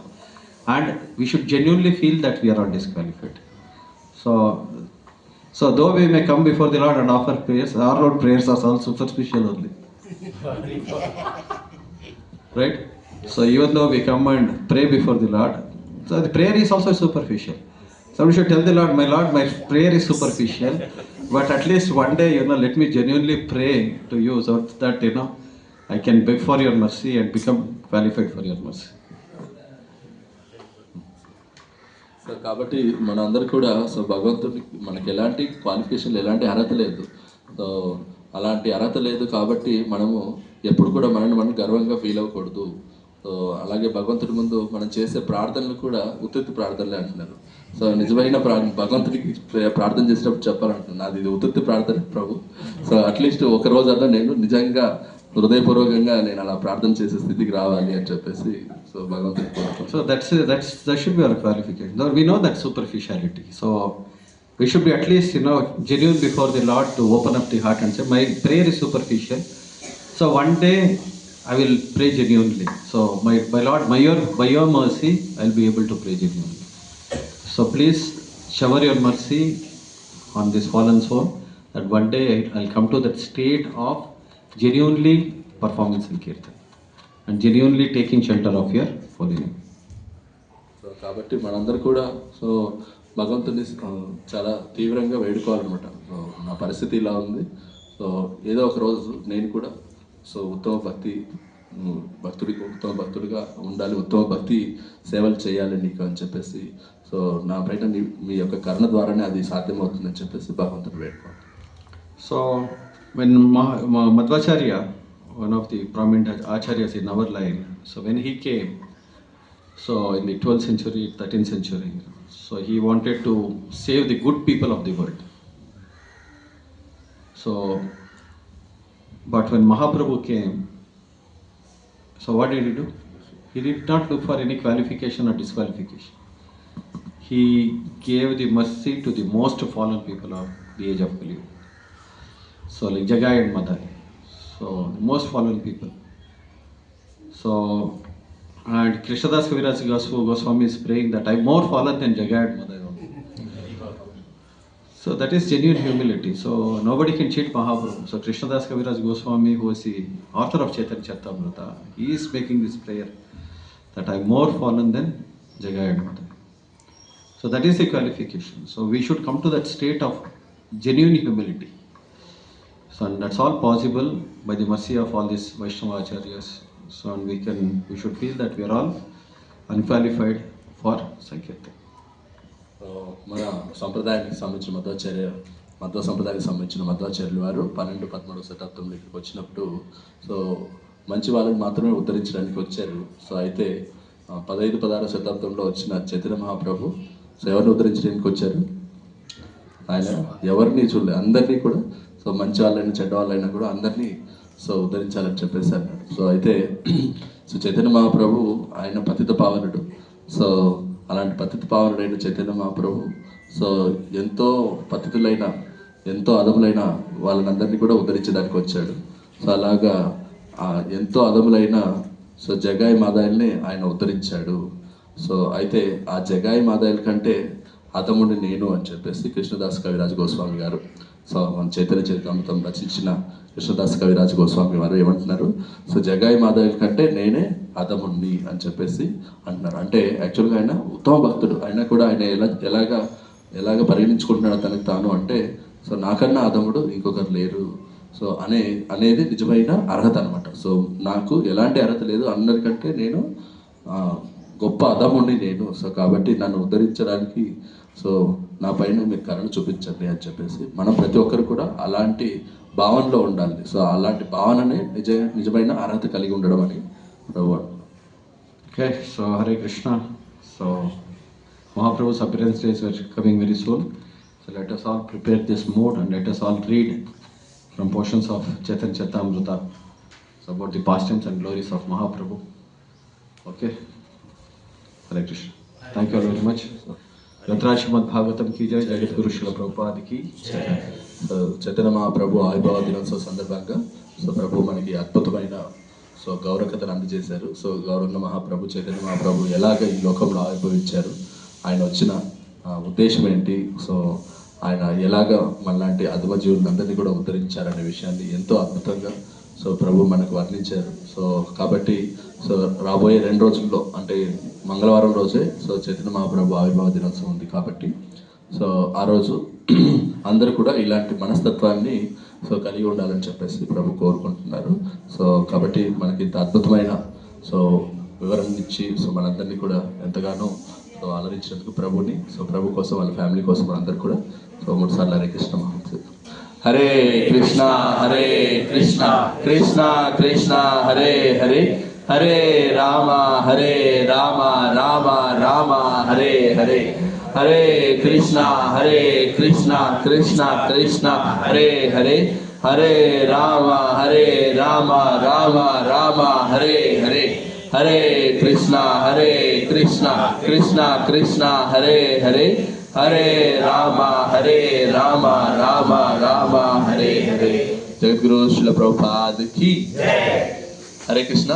And we should genuinely feel that we are all disqualified. So though we may come before the Lord and offer prayers, our own prayers are all superficial only. Right? So even though we come and pray before the Lord, so the prayer is also superficial. Somebody should tell the Lord, my prayer is superficial, but at least one day, let me genuinely pray to you so that, I can beg for your mercy and become qualified for your mercy. So కాబట్టి మనందరూ కూడా so భగవంతుడికి మనకి ఎలాంటి qualification ఎలాంటి అర్హత లేదు. So అలాంటి అర్హత లేదు కాబట్టి మనము ఎప్పుడు కూడా మనల్ని మనం గర్వంగా ఫీల్ అవ్వకూడదు. సో అలాగే భగవంతుడి ముందు మనం చేసే ప్రార్థనలు కూడా ఉత్తుత్తి ప్రార్థనలే అంటున్నారు. సో నిజమైన భగవంతుడికి ప్రార్థన చేసినప్పుడు చెప్పాలంటున్నాను, నాది ఇది ఉత్తుత్తి ప్రార్థన ప్రభు. సో అట్లీస్ట్ ఒక రోజన్నా నేను నిజంగా హృదయపూర్వకంగా నేను అలా ప్రార్థన చేసే స్థితికి రావాలి అని చెప్పేసి సో భగవంతుడి. So that should be our qualification. Now we know that superficiality. So we should be at least genuine before the Lord to open up the heart and say, my prayer is superficial. So one day I will pray genuinely. So my Lord, by your mercy, I'll be able to pray genuinely. So please shower your mercy on this fallen soul, that one day I'll come to that state of genuinely performing Sankirtan and genuinely taking shelter of your holy name. So కాబట్టి మనందరూ కూడా so భగవంతుని చాలా తీవ్రంగా వేడుకోవాలన్నమాట. So నా పరిస్థితి ఇలా ఉంది, సో ఏదో ఒక రోజు నేను కూడా సో భక్తుడిగా ఉండాలి, ఉత్తమ భక్తి సేవలు చేయాలి నీకు అని చెప్పేసి, సో నా బయట మీ యొక్క కరుణ ద్వారానే అది సాధ్యమవుతుందని చెప్పేసి భగవంతుడు వేడుకోవాలి. So when Madhvacharya, one of the prominent acharyas in our line, so when he came, so in the 12th century, 13th century, so he wanted to save the good people of the world. So, but when Mahaprabhu came, so what did he do? He did not look for any qualification or disqualification. He gave the mercy to the most fallen people of the age of Kali. So like Jagai and Madai, so the most fallen people. So and Krishnadas Kaviraj Goswami is praying that I'm more fallen than Jagai and Madai. So that is genuine humility. So nobody can cheat Mahaprabhu. So Krishnadas Kaviraj Goswami, who is the author of Chaitanya Charitamrita, he is making this prayer that I'm more fallen than Jagai and Madai. So that is the qualification. So we should come to that state of genuine humility. So and that's all possible by the mercy of all these Vaishnava Acharyas. So and we should feel that we are all unqualified for Sankirtan. మన సంప్రదాయానికి సంబంధించిన మధ్వ సంప్రదాయానికి సంబంధించిన మధ్వాచార్యులు వారు 12-13 శతాబ్దంలో ఇక్కడికి వచ్చినప్పుడు so మంచి వాళ్ళని మాత్రమే ఉద్ధరించడానికి వచ్చారు. సో అయితే 15-16 శతాబ్దంలో వచ్చిన చైతన్య మహాప్రభు సో ఎవరిని ఉద్ధరించడానికి వచ్చారు? ఆయన ఎవరిని చూడలేదు, అందరినీ కూడా సో మంచి వాళ్ళైనా చెడ్డ వాళ్ళైనా కూడా అందరినీ సో ఉద్ధరించాలని చెప్పేసి అన్నాడు. సో అయితే సో చైతన్య మహాప్రభు ఆయన పతిత పావనుడు. సో అలాంటి పతిత పావనుడైన చైతన్య మహాప్రభు సో ఎంతో పతితులైన ఎంతో అదములైన వాళ్ళనందరినీ కూడా ఉద్ధరించడానికి వచ్చాడు. సో అలాగా ఎంతో అదములైన సో జగాయి మాదాయిల్ని ఆయన ఉద్ధరించాడు. సో అయితే ఆ జగాయి మాదాయిల కంటే అదముని నేను అని చెప్పేసి కృష్ణదాస్ కవిరాజ్ గోస్వామి గారు సో మన చైతన్య చరితామృతం రచించిన కృష్ణదాస్ కవిరాజ్ గోస్వామి వారు ఏమంటున్నారు? సో జగాయి మాధవి కంటే నేనే అదముణ్ణి అని చెప్పేసి అంటున్నారు. అంటే యాక్చువల్గా ఆయన ఉత్తమ భక్తుడు, అయినా కూడా ఆయన ఎలాగ పరిగణించుకుంటున్నాడు తనకు తాను అంటే సో నాకన్నా అదముడు ఇంకొకరు లేరు సో అనేది నిజమైన అర్హత అనమాట. సో నాకు ఎలాంటి అర్హత లేదు, అందరికంటే నేను గొప్ప అదముణ్ణి నేను. సో కాబట్టి నన్ను ఉద్ధరించడానికి సో నా పైన మీరు కరుణ చూపించండి అని చెప్పేసి మనం ప్రతి ఒక్కరు కూడా అలాంటి భావనలో ఉండాలి. సో అలాంటి భావననే నిజమైన అర్హత కలిగి ఉండడం అని ప్రభు. Okay, so Hare Krishna. So Mahaprabhu's appearance days were coming very soon. So let us all prepare this mood and let us all read from portions of Chaitanya Charitamrita so about the pastimes and glories of Mahaprabhu. Okay, Hare Krishna. Thank you all very much. Yatra Srimad Bhagavatam ki jai, Jagat Guru Srila Prabhupada ki jai. Chaitanya Mahaprabhu ఆవిర్భావ దినోత్సవ సందర్భంగా so ప్రభు మనకి అద్భుతమైన so గౌరవకథను అందజేశారు. So గౌరవ మహాప్రభు చైతన్య మహాప్రభు ఎలాగ ఈ లోకంలో ఆవిర్భవించారు, ఆయన వచ్చిన ఉద్దేశం ఏంటి, సో ఆయన ఎలాగ మనలాంటి అధమ జీవులందరినీ కూడా ఉద్ధరించారనే విషయాన్ని ఎంతో అద్భుతంగా సో ప్రభు మనకు వర్ణించారు. సో కాబట్టి సో రాబోయే 2 రోజుల్లో అంటే మంగళవారం రోజే సో చైతన్య మహాప్రభు ఆవిర్భావ దినోత్సవం ఉంది కాబట్టి సో ఆ రోజు అందరూ కూడా ఇలాంటి మనస్తత్వాన్ని సో కలిగి ఉండాలని చెప్పేసి ప్రభు కోరుకుంటున్నారు. సో కాబట్టి మనకి ఇంత అద్భుతమైన సో వివరణ ఇచ్చి సో మనందరినీ కూడా ఎంతగానో సో ఆదరించినందుకు ప్రభుని సో ప్రభు కోసం వాళ్ళ ఫ్యామిలీ కోసం మనందరూ కూడా సో 3 సార్లు హరే కృష్ణ మహోత్సవం. హరే కృష్ణ కృష్ణ కృష్ణ హరే హరే, హరే రామ రామ రామ హరే హరే, హరే కృష్ణ కృష్ణ కృష్ణ హరే హరే, హరే రామ రామ రామ హరే హరే, హరే కృష్ణ కృష్ణ కృష్ణ హరే హరే, హరే రామ రామ హరే హరే. జగద్గురు శ్రీల ప్రభుపాద్ కి హరే కృష్ణ.